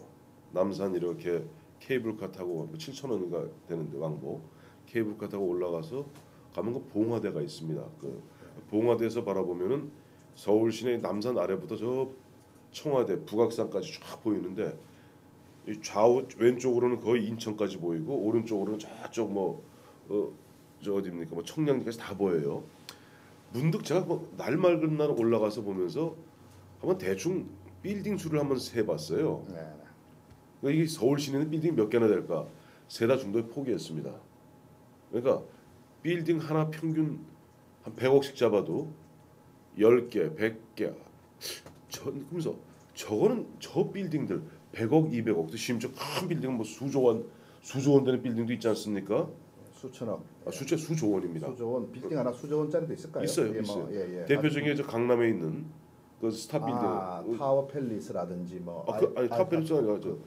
남산 이렇게 케이블카 타고 7,000원인가 되는데 왕복 케이블카 타고 올라가서 가면 그 봉화대가 있습니다. 그 봉화대에서 바라보면은 서울 시내 남산 아래부터 저 청와대 북악산까지 쫙 보이는데 이 좌우 왼쪽으로는 거의 인천까지 보이고 오른쪽으로는 저쪽 저 어디입니까? 뭐 청량리까지 다 보여요. 문득 제가 날 맑은 날 올라가서 보면서 한번 대충 빌딩 수를 한번 세봤어요. 네. 그러니까 이게 서울 시내는 빌딩 몇 개나 될까? 세다 정도에 포기했습니다. 그러니까 빌딩 하나 평균 한 100억씩 잡아도 10개, 100개. 그러면서 저거는 저 빌딩들 100억, 200억도 심지어 큰 빌딩은 뭐 수조 원 되는 빌딩도 있지 않습니까? 수천억. 수조 원입니다. 수조원 빌딩 하나 수조원짜리도 있을까요? 있어요, 이게 있어요. 예. 대표적인 저 강남에 있는 그 스타 빌딩. 타워 팰리스라든지 뭐 아니 타워 팰리스가 아니라 저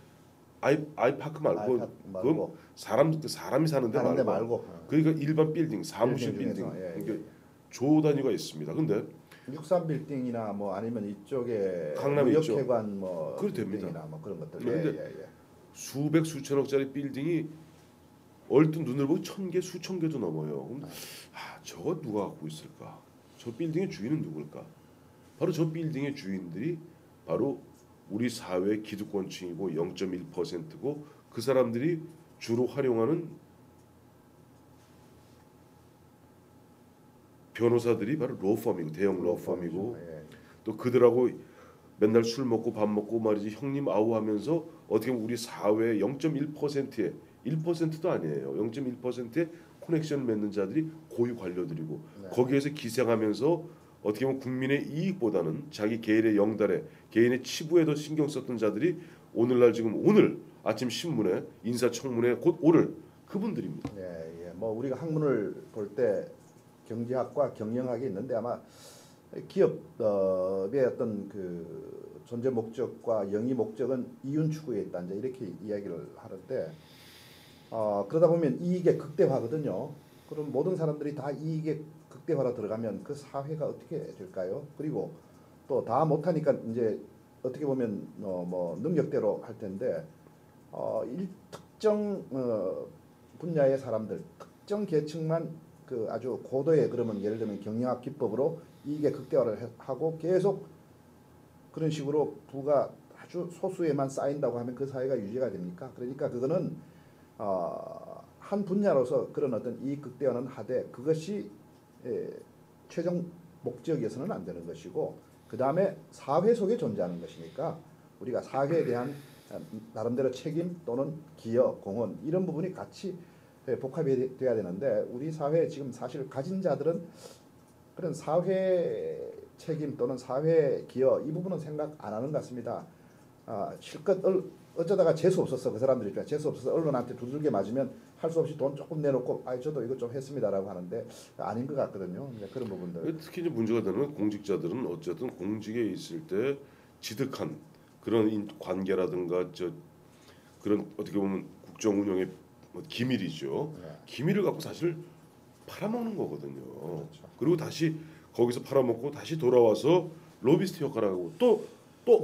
아이파크 말고 아이파크 말고. 그건 사람이 사는데 하는데 말고. 말고 그러니까 일반 빌딩, 사무실 빌딩 빌딩. 중에서, 예, 이게 조 단위가 있습니다. 근데 63 빌딩이나 뭐 아니면 이쪽에 강남에 있죠. 무역회관 뭐 그래도 됩니다. 빌딩이나 뭐 그런 것들. 그런데 예. 수백 수천억짜리 빌딩이 얼뜻 눈을 보기 1,000개, 수천 개도 넘어요. 그럼 저거 누가 갖고 있을까? 저 빌딩의 주인은 누굴까? 바로 저 빌딩의 주인들이 바로 우리 사회 기득권층이고 0.1%고 그 사람들이 주로 활용하는 변호사들이 바로 로펌이고 대형 로펌이고 예. 또 그들하고 맨날 술 먹고 밥 먹고 말이지 형님 아우 하면서 어떻게 보면 우리 사회의 0.1%의 1%도 아니에요. 0.1%의 커넥션 맺는 자들이 고유 관료들이고 네. 거기에서 기생하면서 어떻게 보면 국민의 이익보다는 자기 개인의 영달에 개인의 치부에 더 신경 썼던 자들이 오늘날 지금 오늘 아침 신문에 인사청문회 곧 오를 그분들입니다. 예, 예. 뭐 우리가 학문을 볼 때 경제학과 경영학이 있는데 아마 기업의 어떤 그 존재 목적과 영위 목적은 이윤 추구에 있다 이제 이렇게 이야기를 하는데 그러다 보면 이익의 극대화거든요. 그럼 모든 사람들이 다 이익의 극대화로 들어가면 그 사회가 어떻게 될까요? 그리고 또 다 못하니까 이제 어떻게 보면 뭐 능력대로 할 텐데 특정 분야의 사람들, 특정 계층만 그 아주 고도의 그러면 예를 들면 경영학 기법으로 이익의 극대화를 하고 계속 그런 식으로 부가 아주 소수에만 쌓인다고 하면 그 사회가 유지가 됩니까? 그러니까 그거는 한 분야로서 그런 어떤 이익 극대화는 하되 그것이 최종 목적이어서는 안 되는 것이고 그 다음에 사회 속에 존재하는 것이니까 우리가 사회에 대한 나름대로 책임 또는 기여, 공헌 이런 부분이 같이 복합이 돼야 되는데 우리 사회에 지금 사실 가진 자들은 그런 사회 책임 또는 사회 기여 이 부분은 생각 안 하는 것 같습니다. 실컷 어쩌다가 재수 없었어 그 사람들이 재수 없어서 언론한테 두들겨 맞으면 할 수 없이 돈 조금 내놓고 저도 이거 좀 했습니다라고 하는데 아닌 것 같거든요. 그런 부분들. 특히 이제 문제가 되는 건 공직자들은 어쨌든 공직에 있을 때 지득한 그런 관계라든가 그런 어떻게 보면 국정 운영의 기밀이죠. 네. 기밀을 갖고 사실 팔아먹는 거거든요. 그렇죠. 그리고 다시 거기서 팔아먹고 다시 돌아와서 로비스트 역할을 하고 또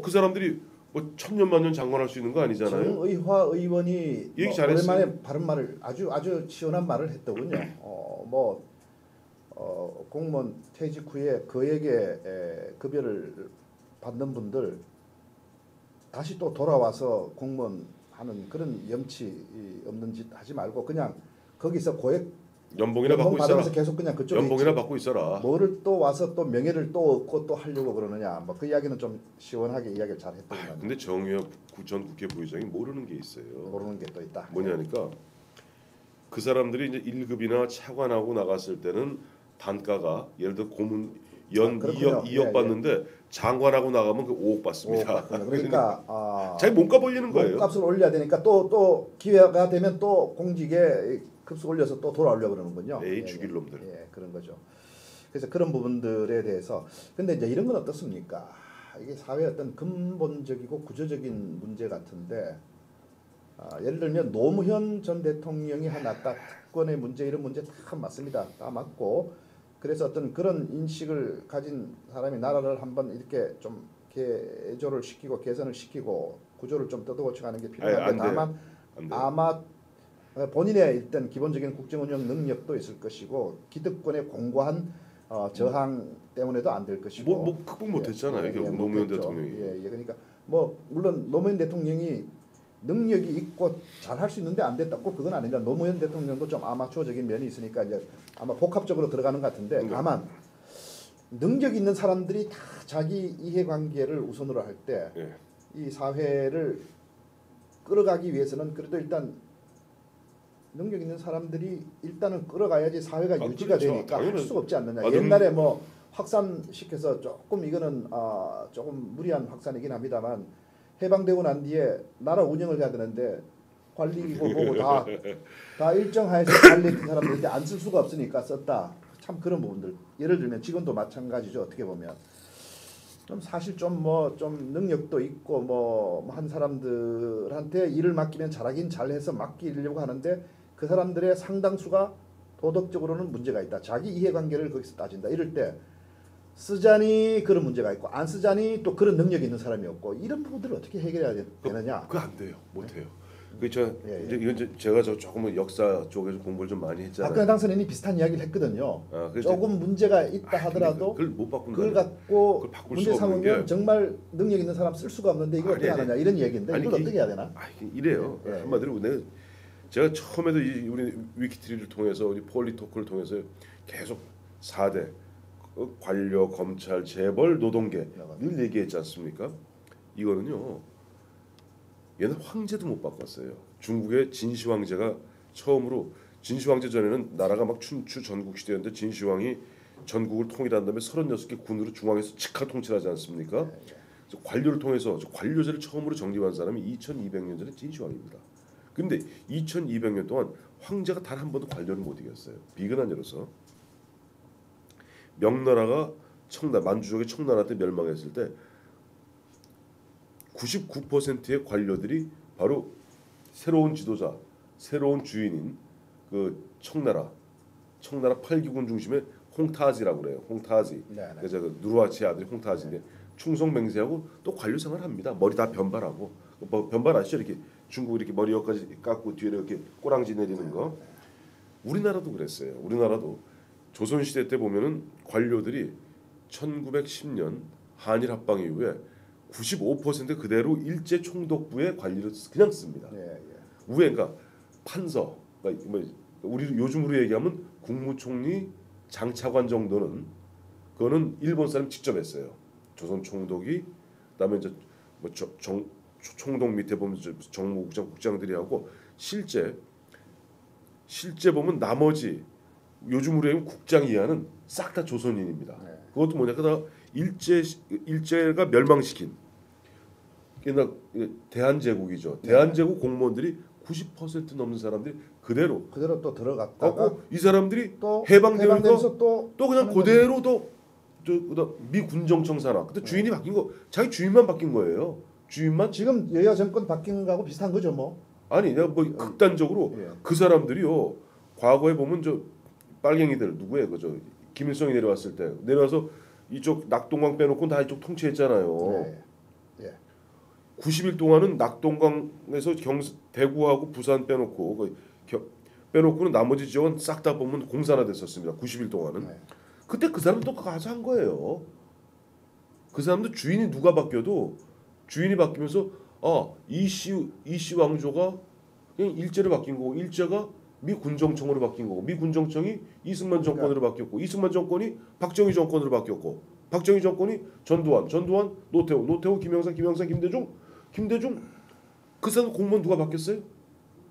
그 사람들이 뭐 천년만년 장관할 수 있는 거 아니잖아요. 정의화 의원이 얘기 잘했어요. 오랜만에 바른 말을 아주 시원한 말을 했더군요. 공무원 퇴직 후에 그에게 급여를 받는 분들 다시 또 돌아와서 공무원 하는 그런 염치 없는 짓 하지 말고 그냥 거기서 고액 연봉이나 연봉 받고 있어라. 받으면서 계속 그냥 그쪽에 연봉이나 있지. 받고 있어라. 뭐를 또 와서 또 명예를 또 얻고 또 하려고 그러느냐. 뭐 그 이야기는 좀 시원하게 이야기를 잘 했더니만 근데 정의화 전 국회 부의장이 모르는 게 있어요. 모르는 게 또 있다. 뭐냐니까 그 사람들이 이제 1급이나 차관하고 나갔을 때는 단가가 예를 들어 고문 연 그렇군요. 2억 예, 장관하고 장관하고 나가면 그 5억 받습니다. 그러니까 자기 몸값 올리는 거예요. 몸값을 올려야 되니까 또 기회가 되면 또 공직에 급수 올려서 또 돌아오려고 그러는군요. 에이 죽일 놈들. 예, 그런 거죠. 그래서 그런 부분들에 대해서 근데 이제 이런 건 어떻습니까? 이게 사회의 어떤 근본적이고 구조적인 문제 같은데 예를 들면 노무현 전 대통령이 한 아까 특권의 문제 이런 문제 다 맞습니다. 다 맞고 그래서 어떤 그런 인식을 가진 사람이 나라를 한번 이렇게 좀 개조를 시키고 개선을 시키고 구조를 좀 뜯어고쳐가는 게 필요한데 다만 아마 본인의 일단 기본적인 국정운영 능력도 있을 것이고 기득권의 공고한 저항 때문에도 안 될 것이고 뭐 극복 못했잖아요. 결국 노무현 대통령이. 그러니까 뭐 물론 노무현 대통령이 능력이 있고 잘할 수 있는데 안 됐다. 꼭 그건 아니라 노무현 대통령도 좀 아마추어적인 면이 있으니까 이제 아마 복합적으로 들어가는 것 같은데 다만 능력 있는 사람들이 다 자기 이해관계를 우선으로 할 때 이 사회를 끌어가기 위해서는 그래도 일단 능력 있는 사람들이 일단은 끌어가야지 사회가 유지가 그렇죠. 되니까 할 당연히. 수가 없지 않느냐. 옛날에 뭐 확산시켜서 조금 이거는 조금 무리한 확산이긴 합니다만 해방되고 난 뒤에 나라 운영을 해야 되는데 관리고 뭐고 다 일정하에서 관리했던 사람들한테 안 쓸 수가 없으니까 썼다. 참 그런 부분들. 예를 들면 지금도 마찬가지죠. 어떻게 보면 좀 사실 좀 능력도 있고 뭐 한 사람들한테 일을 맡기면 잘하긴 잘해서 맡기려고 하는데 그 사람들의 상당수가 도덕적으로는 문제가 있다. 자기 이해관계를 거기서 따진다. 이럴 때 쓰자니 그런 문제가 있고 안 쓰자니 또 그런 능력이 있는 사람이 없고 이런 부분들을 어떻게 해결해야 되느냐. 그거 안 돼요. 못 해요. 그렇죠. 예, 예. 이제 이건 제가 조금 역사 쪽에서 공부를 좀 많이 했잖아요. 박근혜 당선인이 비슷한 이야기를 했거든요. 그래서 조금 문제가 있다 하더라도 그걸 못 바꾼다. 그걸 갖고 그걸 바꿀 문제 수가 없는 삼으면 게 정말 능력 있는 사람 쓸 수가 없는데 이걸 어떻게 하느냐 이런 얘기인데 아니, 이걸 어떻게 해야 되나? 이래요. 예, 예. 한마디로 제가 처음에도 우리 위키트리를 통해서 우리 폴리토크를 통해서 계속 4대 관료, 검찰, 재벌, 노동계 늘 얘기했지 않습니까? 이거는요. 얘는 황제도 못 바꿨어요. 중국의 진시 황제가 처음으로 진시 황제 전에는 나라가 막 춘추 전국 시대였는데 진시 왕이 전국을 통일한 다음에 36개 군으로 중앙에서 직하 통치하지 않습니까? 그래서 관료를 통해서 관료제를 처음으로 정립한 사람이 2200년 전에 진시 왕입니다. 근데 2200년 동안 황제가 단 한 번도 관료를 못 이겼어요. 비근한 예로서 명나라가 만주족의 청나라 때 멸망했을 때 99%의 관료들이 바로 새로운 지도자, 새로운 주인인 그 청나라 8기군 중심의 홍타지라고 그래요. 홍타지. 네, 네. 그래서 그 누르하치의 아들이 홍타지인데 충성맹세하고 또 관료 생활합니다. 머리 다 변발하고 뭐 변발 아시죠? 이렇게 중국 이렇게 머리 여기까지 깎고 뒤에 이렇게 꼬랑지 내리는 거. 우리나라도 그랬어요. 우리나라도 조선 시대 때 보면은 관료들이 1910년 한일 합방 이후에 95% 그대로 일제 총독부의 관리를 그냥 씁니다. 예, 예. 위에 그러니까 판서, 그러니까 뭐 우리 요즘으로 얘기하면 국무총리, 장차관 정도는 그거는 일본 사람 직접 했어요. 조선 총독이 그다음에 이제 뭐 총독 밑에 보면 정무국장, 국장들이 하고 실제 보면 나머지 요즘으로 얘기하면 국장 이하는 싹 다 조선인입니다. 네. 그것도 뭐냐, 다 일제가 멸망시킨 그러니까 대한제국이죠. 대한제국 공무원들이 90% 넘는 사람들이 그대로 또 들어갔다가 이 사람들이 또 해방되면서 또 그냥 하는 그대로 미 군정청 산하. 근데 주인이 바뀐 거 자기 주인만 바뀐 거예요. 주인만 지금 여야 정권 바뀌는 거하고 비슷한 거죠, 뭐. 아니 내가 뭐 극단적으로 예. 그 사람들이요 과거에 보면 저 빨갱이들 누구예요 그저 김일성이 내려왔을 때 내려와서 이쪽 낙동강 빼놓고 다 이쪽 통치했잖아요. 네. 예. 90일 동안은 낙동강에서 대구하고 부산 빼놓고 빼놓고는 나머지 지역은 싹 다 보면 공산화 됐었습니다. 90일 동안은. 네. 그때 그 사람 또 가서 한 거예요. 그 사람도 주인이 누가 바뀌어도 주인이 바뀌면서 이씨 왕조가 그냥 일제로 바뀐 거고 일제가 미 군정청으로 바뀐 거고 미 군정청이 이승만 정권으로 바뀌었고 이승만 정권이 박정희 정권으로 바뀌었고 박정희 정권이 전두환 노태우 김영삼 김대중 그 사람 공무원 누가 바뀌었어요?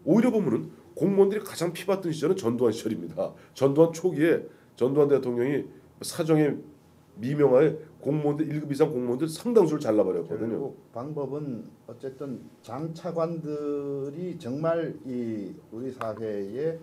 오히려 보면은 공무원들이 가장 피받던 시절은 전두환 시절입니다. 전두환 초기에 전두환 대통령이 사정의 미명하에 공무원들 1급 이상 공무원들 상당수를 잘라버렸거든요. 결국 방법은 어쨌든 장차관들이 정말 이 우리 사회의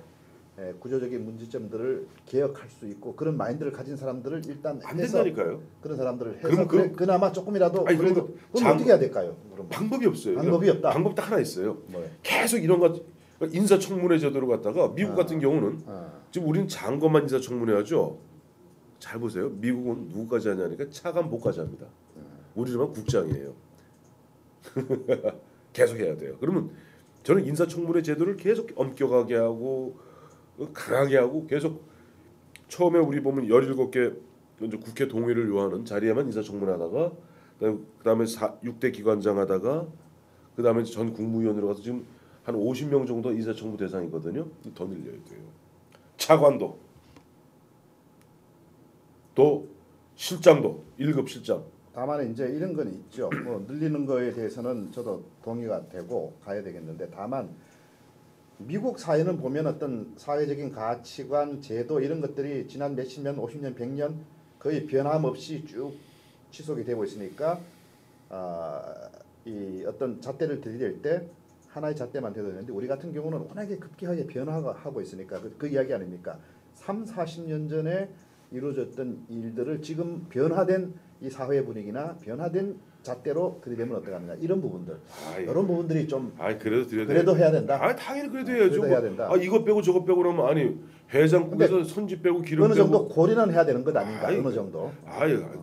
구조적인 문제점들을 개혁할 수 있고 그런 마인드를 가진 사람들을 일단 안 해서 된다니까요. 그런 사람들을 해서 그럼 그나마 조금이라도 아니, 그래도 그럼 그럼 어떻게 해야 될까요? 그럼 방법이 없어요. 방법이 없다. 방법 딱 하나 있어요. 뭐예요? 계속 이런 거 인사청문회 제도로 갔다가 미국 같은 경우는 지금 우리는 장관만 인사청문회 하죠. 잘 보세요. 미국은 누구까지 하냐니까 차관복까지 합니다. 우리는 국장이에요. 계속 해야 돼요. 그러면 저는 인사청문회 제도를 계속 엄격하게 하고 강하게 하고 계속 처음에 우리 보면 17개 이제 국회 동의를 요하는 자리에만 인사청문회 하다가 그다음에 6대 기관장 하다가 그다음에 전 국무위원으로 가서 지금 한 50명 정도 인사청문 대상이거든요. 더 늘려야 돼요. 차관도 또 실장도 1급 실장. 다만 이제 이런 건 있죠. 뭐 늘리는 거에 대해서는 저도 동의가 되고 가야 되겠는데 다만 미국 사회는 보면 어떤 사회적인 가치관, 제도 이런 것들이 지난 몇십 년, 50년, 100년 거의 변함없이 쭉 지속이 되고 있으니까 이 어떤 잣대를 들이댈 때 하나의 잣대만 돼도 되는데 우리 같은 경우는 워낙에 급격하게 변화하고 있으니까 그 이야기 아닙니까? 3, 40년 전에 이루어졌던 일들을 지금 변화된 이 사회 분위기나 변화된 잣대로 들이대면 어떡하느냐 이런 부분들 이런 부분들이 좀 그래도 해야 된다. 당연히 그래도 해야죠. 그래도 해야 된다. 이거 빼고 저거 빼고 그러면 아니 해장국에서 선지 빼고 기름 어느 빼고 정도 고려는 해야 되는 것 아닌가 어느 정도.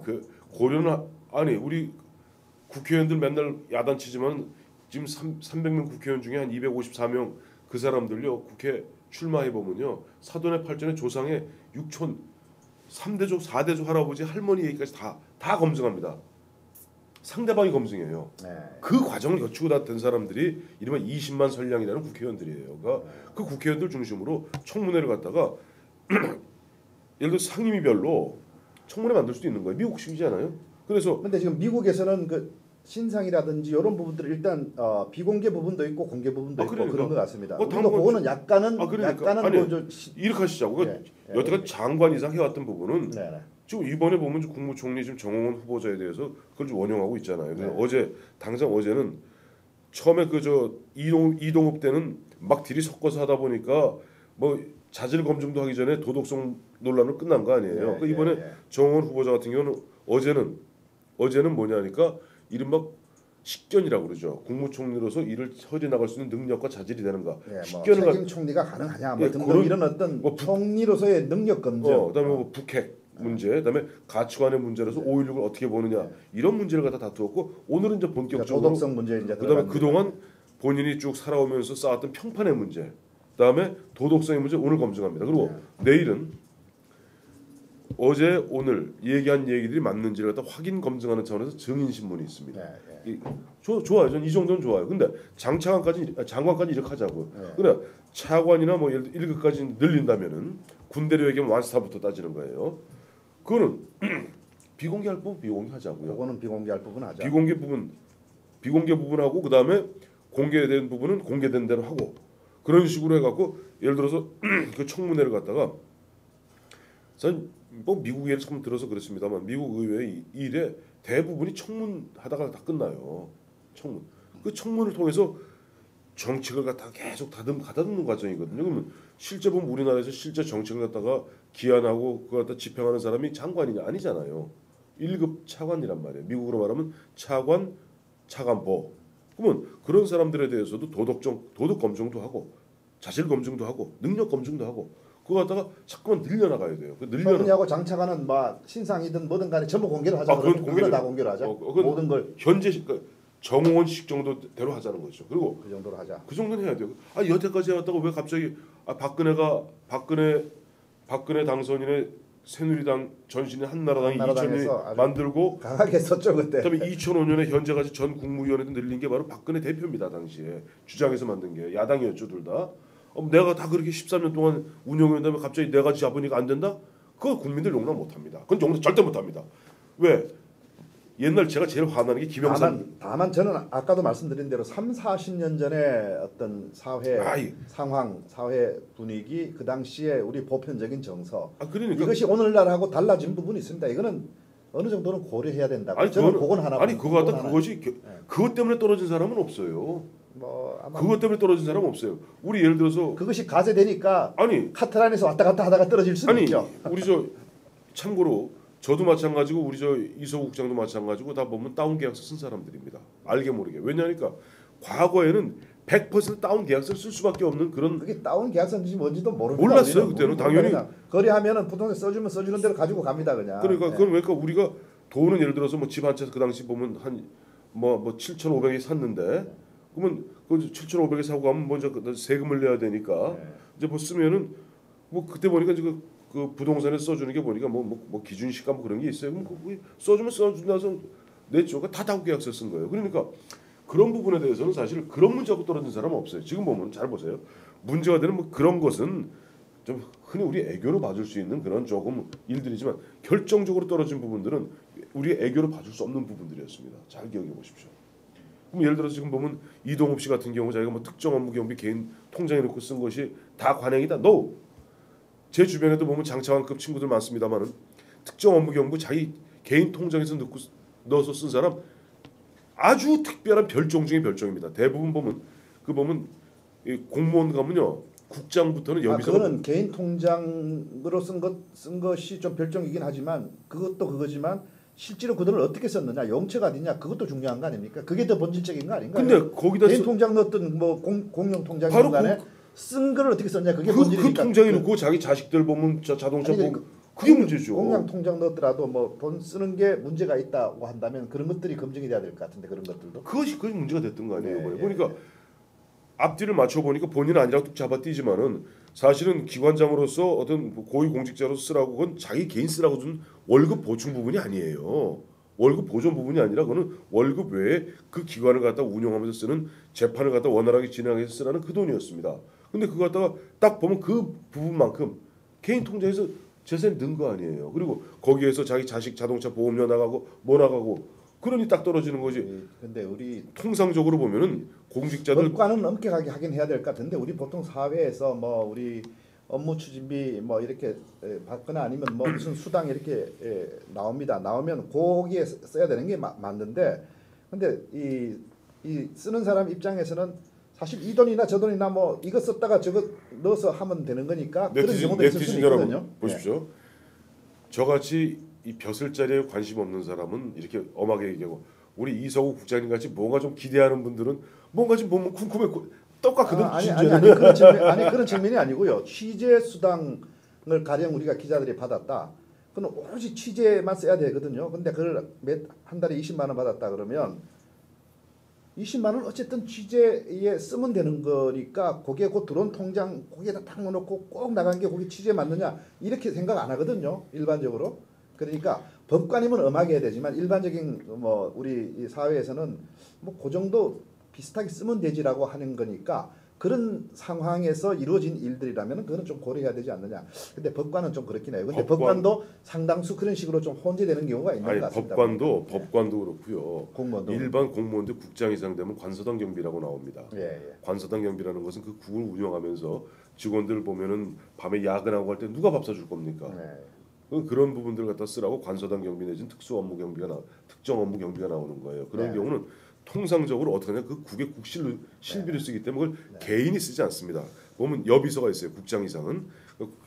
그 고려는 아니 우리 국회의원들 맨날 야단치지만 지금 300명 국회의원 중에 한 254명 그 사람들요 국회 출마해 보면요 사돈의 팔전의 조상의 육촌 3대조 4대조 할아버지 할머니 얘기까지 다 검증합니다. 상대방이 검증해요. 네. 그 과정을 거치고 다 된 사람들이 이른바 20만 선량이라는 국회의원들이에요. 그러니까 그 국회의원들 중심으로 청문회를 갖다가 예를 들어 상임위별로 청문회 만들 수도 있는 거예요. 미국식이잖아요. 그래서 근데 지금 미국에서는 그 신상이라든지 이런 부분들을 일단 비공개 부분도 있고 공개 부분도 있고 그러니까. 그런 것 같습니다. 뭐 우리도 그거는 약간은 아니, 뭐좀 이렇게 하시자고. 그러니까 예, 여태까지 장관 이상 해왔던 부분은 네. 지금 이번에 보면 국무총리 지금 정홍원 후보자에 대해서 그걸 좀 원용하고 있잖아요. 그래서 네. 어제는 처음에 그 이동욱 때는 막 딜이 섞어서 하다 보니까 뭐 자질 검증도 하기 전에 도덕성 논란으로 끝난 거 아니에요. 그러니까 이번에 정홍원 후보자 같은 경우는 어제는 뭐냐니까 이른바 식견이라고 그러죠. 국무총리로서 일을 처리 나갈 수 있는 능력과 자질이 되는가. 뭐 식견을 책임 총리가 가능하냐 뭐 등등 그런 이런 어떤 뭐 총리로서의 능력 검증. 그다음에 뭐 북핵 문제, 그다음에 가치관의 문제로서 5.16을 어떻게 보느냐 이런 문제를 갖다 다투었고 오늘은 이제 본격적으로 도덕성 문제 이제 그다음에 그동안 본인이 쭉 살아오면서 쌓았던 평판의 문제, 그다음에 도덕성의 문제 오늘 검증합니다. 그리고 내일은 어제 오늘 얘기한 얘기들이 맞는지를 갖다 확인 검증하는 차원에서 증인 신문이 있습니다. 좋아요. 저는 이 정도는 좋아요. 근데 장관까지 이렇게 하자고. 근데 차관이나 뭐 1급까지 늘린다면은 군대로 얘기하면 완스타부터 따지는 거예요. 그거는 비공개할 부분 비공개하자고요. 그거는 비공개할 부분 하자. 비공개 부분하고 그다음에 공개된 부분은 공개된 대로 하고 그런 식으로 해갖고 예를 들어서 그 청문회를 갖다가 뭐 미국 예를 처음 들어서 그렇습니다만 미국 의회 일에 대부분이 청문하다가 다 끝나요. 청문. 그 청문을 통해서 정책을 갖다가 계속 가다듬는 과정이거든요. 그러면 실제 보면 우리나라에서 실제 정책을 갖다가 기한하고 그걸 갖다 집행하는 사람이 장관이냐 아니잖아요. 1급 차관이란 말이에요. 미국으로 말하면 차관보. 그러면 그런 사람들에 대해서도 도덕 검증도 하고 자질 검증도 하고 능력 검증도 하고 그거 갖다가 자꾸만 늘려나가야 돼요. 청문회하고 장차관은 뭐 신상이든 뭐든 간에 전부 공개를 하자. 그건 다 공개를 하자. 모든 걸 현재 정호원식 정도대로 하자는 거죠. 그리고 그 정도로 하자. 그 정도는 해야 돼요. 여태까지 해왔다고 왜 갑자기 박근혜 당선인의 새누리당 전신의 한나라당이 2000년에 만들고 강하게 썼죠 그때. 그다음에 2005년에 현재까지 전 국무위원회도 늘린 게 바로 박근혜 대표입니다. 당시에 주장해서 만든 게 야당이었죠 둘 다. 내가 다 그렇게 13년 동안 운영한 다음에 갑자기 내가 잡으니까 안 된다? 그거 국민들 용납 못합니다. 그건 용납 절대 못합니다. 왜? 옛날 제가 제일 화나는 게 김영삼. 다만 저는 아까도 말씀드린 대로 3, 40년 전에 어떤 사회 상황, 사회 분위기, 그 당시에 우리 보편적인 정서 그러니까 이것이 오늘날하고 달라진 부분이 있습니다. 이거는 어느 정도는 고려해야 된다고. 저는 그건 하나. 그것 때문에 떨어진 사람은 없어요. 아마 그것 때문에 떨어진 사람은 없어요. 우리 예를 들어서 그것이 가세되니까 카틀 안에서 왔다 갔다 하다가 떨어질 수는 있죠. 우리 참고로 저도 마찬가지고 우리 이소국 국장도 마찬가지고 다 보면 다운 계약서 쓴 사람들입니다. 알게 모르게. 왜냐하니까 과거에는 100% 다운 계약서를 쓸 수밖에 없는 그런. 그게 다운 계약서인지 뭔지도 몰랐어요 그때는. 당연히 거래하면은 부동산 써주면 써주는 대로 가지고 갑니다 그냥. 그러니까 그건 왜까 우리가 돈은 예를 들어서 뭐 집 한 채 그 당시 보면 한 뭐 7,500에 샀는데 그러면 그 7,500에 사고 가면 먼저 세금을 내야 되니까 이제 뭐 쓰면은 뭐 그때 보니까 그 부동산에 써주는 게 보니까 뭐 기준시가 뭐 그런 게 있어요. 그럼 써주면 써준다서 냈죠. 다 다운 계약서 쓴 거예요. 그러니까 그런 부분에 대해서는 사실 그런 문제하고 떨어진 사람은 없어요. 지금 보면 잘 보세요. 문제가 되는 뭐 그런 것은 좀 흔히 우리 애교로 봐줄 수 있는 그런 조금 일들이지만 결정적으로 떨어진 부분들은 우리 애교로 봐줄 수 없는 부분들이었습니다. 잘 기억해 보십시오. 그럼 예를 들어서 지금 보면 이동욱 씨 같은 경우 자기가 뭐 특정 업무 경비 개인 통장에 넣고 쓴 것이 다 관행이다. No. 제 주변에도 보면 장차관급 친구들 많습니다만은 특정 업무 경비 자기 개인 통장에서 넣어서 쓴 사람 아주 특별한 별종 중에 별종입니다. 대부분 보면 이 공무원 가면요 국장부터는 여기서 그거는 개인 통장으로 쓴 것이 좀 별종이긴 하지만 그것도 그거지만 실제로 그들을 어떻게 썼느냐 용처가 어디냐 그것도 중요한 거 아닙니까? 그게 더 본질적인 거 아닌가요? 근데 거기다 개인 통장 넣었던 뭐 공용 통장인 간에 쓴 거를 어떻게 썼냐 그게 본질이니까. 그 통장에 넣고 자기 자식들 보면 자동차 보고 그게 문제죠. 공약 통장 넣었더라도 뭐 돈 쓰는 게 문제가 있다고 한다면 그런 것들이 검증이 돼야 될 것 같은데 그런 것들도. 그것이 문제가 됐던 거 아니에요. 네, 이번에. 예, 그러니까 앞뒤를 맞춰 보니까 본인은 아니라고 뚝 잡아뛰지만은 사실은 기관장으로서 어떤 고위공직자로 쓰라고 그건 자기 개인 쓰라고 준 월급 보충 부분이 아니에요. 월급 보존 부분이 아니라 그거는 월급 외에 그 기관을 갖다 운영하면서 쓰는 재판을 갖다 원활하게 진행하기 위해서 쓰라는 그 돈이었습니다. 근데 그거 갖다가 딱 보면 그 부분만큼 개인 통장에서 재산이 는 거 아니에요. 그리고 거기에서 자기 자식 자동차 보험료 나가고 뭐 나가고 그러니 딱 떨어지는 거지. 근데 우리 통상적으로 보면은 공직자들 법관은 엄격하게 하긴 해야 될 것 같은데 우리 보통 사회에서 뭐 우리 업무 추진비 뭐 이렇게 받거나 아니면 뭐 무슨 수당 이렇게 나옵니다. 나오면 거기에 써야 되는 게 맞는데 근데 이 쓰는 사람 입장에서는 사실 이 돈이나 저 돈이나 뭐 이거 썼다가 저거 넣어서 하면 되는 거니까 그런 경우도 있을 수 여러분 있거든요. 보십시오. 저같이 이 벼슬자리에 관심 없는 사람은 이렇게 엄하게 얘기하고 우리 이성우 국장님 같이 뭔가 좀 기대하는 분들은 뭔가 좀 보면 쿰쿰해 똑같거든. 아니 그런 측면이 아니고요. 취재 수당을 가령 우리가 기자들이 받았다. 그건 오로지 취재만 써야 되거든요. 근데 그걸 한 달에 20만 원 받았다 그러면 20만 원 어쨌든 취재에 쓰면 되는 거니까 거기에 곧 들어온 통장 거기에다 탁 넣어놓고 꼭 나간 게 거기 취재 맞느냐 이렇게 생각 안 하거든요. 일반적으로. 그러니까 법관이면 엄하게 해야 되지만 일반적인 뭐 우리 이 사회에서는 뭐 그 정도 비슷하게 쓰면 되지라고 하는 거니까 그런 상황에서 이루어진 일들이라면 그거는 좀 고려해야 되지 않느냐. 근데 법관은 좀 그렇긴 해요. 근데 법관도 상당수 그런 식으로 좀 혼재되는 경우가 있는 것 같습니다. 법관도 그렇고요. 공무원도 일반 공무원들 국장 이상 되면 관서당 경비라고 나옵니다. 예. 관서당 경비라는 것은 그 국을 운영하면서 직원들 보면은 밤에 야근하고 할 때 누가 밥 사줄 겁니까? 그런 부분들 갖다 쓰라고 관서당 경비 내지는 특수 업무 경비가 특정 업무 경비가 나오는 거예요. 그런 경우는 통상적으로 어떻게 하냐 그 국의 실비를 쓰기 때문에 그걸 개인이 쓰지 않습니다. 보면 여비서가 있어요. 국장 이상은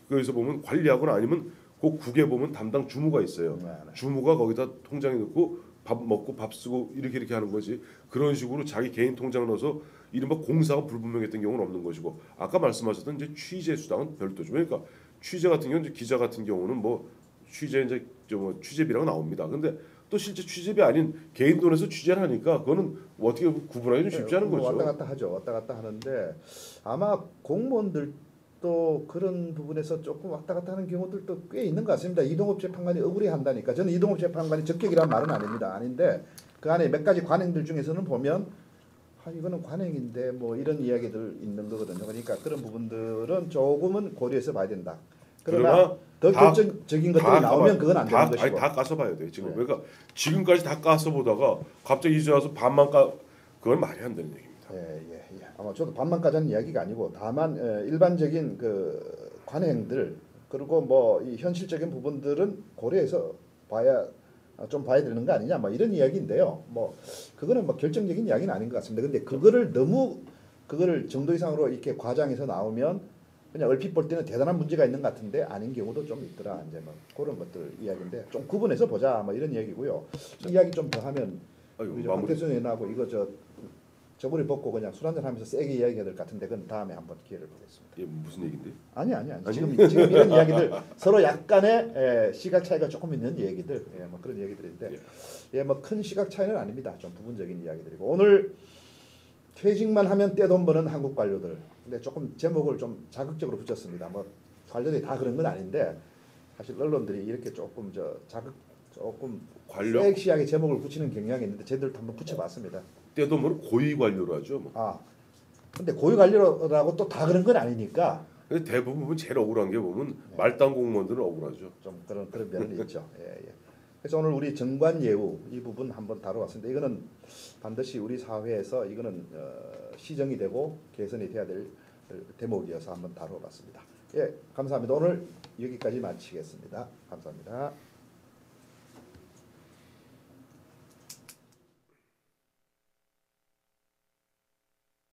거기서 보면 관리하거나 아니면 그 국에 보면 담당 주무가 있어요. 주무가 거기다 통장에 넣고 밥 먹고 밥 쓰고 이렇게 하는 거지. 그런 식으로 자기 개인 통장 넣어서 이른바 공사가 불분명했던 경우는 없는 것이고 아까 말씀하셨던 이제 취재 수당은 별도죠. 그러니까 취재 같은 경우는 기자 같은 경우는 뭐 취재 이제 뭐 취재비라고 나옵니다. 근데 또 실제 취재비 아닌 개인 돈에서 취재를 하니까 그거는 어떻게 구분하기 좀 쉽지 않은 거죠. 왔다 갔다 하죠. 왔다 갔다 하는데 아마 공무원들도 그런 부분에서 조금 왔다 갔다 하는 경우들도 꽤 있는 것 같습니다. 이동업 재판관이 억울해한다니까. 저는 이동업 재판관이 적격이란 말은 아닙니다. 아닌데 그 안에 몇 가지 관행들 중에서는 보면 이거는 관행인데 뭐 이런 이야기들 있는 거거든요. 그러니까 그런 부분들은 조금은 고려해서 봐야 된다. 그러나 더 결정적인 것들이 나오면 그건 안 되는 것이고. 다 까서 봐야 돼 지금. 그러니까 지금까지 다 까서 보다가 갑자기 이제 와서 반만 그건 말이 안 되는 얘기입니다. 예. 아마 저도 반만 까자는 이야기가 아니고 다만 일반적인 그 관행들 그리고 뭐 이 현실적인 부분들은 고려해서 봐야 되는 거 아니냐 뭐 이런 이야기인데요. 뭐 그거는 뭐 결정적인 이야기는 아닌 것 같습니다. 근데 그거를 정도 이상으로 이렇게 과장해서 나오면 그냥 얼핏 볼 때는 대단한 문제가 있는 것 같은데 아닌 경우도 좀 있더라. 이제 뭐 그런 것들 이야기인데 좀 구분해서 보자 뭐 이런 얘기고요. 이야기 좀 더 하면 우리 박대선 의원하고 이거 저번에 벗고 그냥 술 한잔 하면서 세게 이야기해야 될 것 같은데 그건 다음에 한번 기회를 보겠습니다. 예, 무슨 얘긴데? 아니. 지금 이런 이야기들 서로 약간의 시각 차이가 조금 있는 얘기들, 뭐 그런 얘기들인데, 뭐 큰 시각 차이는 아닙니다. 좀 부분적인 이야기들이고 오늘 퇴직만 하면 떼돈 버는 한국 관료들. 근데 조금 제목을 좀 자극적으로 붙였습니다. 뭐 관료들이 다 그런 건 아닌데 사실 언론들이 이렇게 조금 조금 섹시하게 제목을 붙이는 경향이 있는데 저희들도 한번 붙여봤습니다. 떼돈 버는 고위 관료로 하죠. 뭐. 근데 고위 관료라고 또 다 그런 건 아니니까. 근데 대부분 보면 제일 억울한 게 보면 말단 공무원들은 억울하죠. 좀 그런 면이 있죠. 예. 그래서 오늘 우리 정관 예우 이 부분 한번 다뤄봤습니다. 이거는 반드시 우리 사회에서 이거는 시정이 되고 개선이 돼야 될 대목이어서 한번 다뤄봤습니다. 예, 감사합니다. 오늘 여기까지 마치겠습니다. 감사합니다.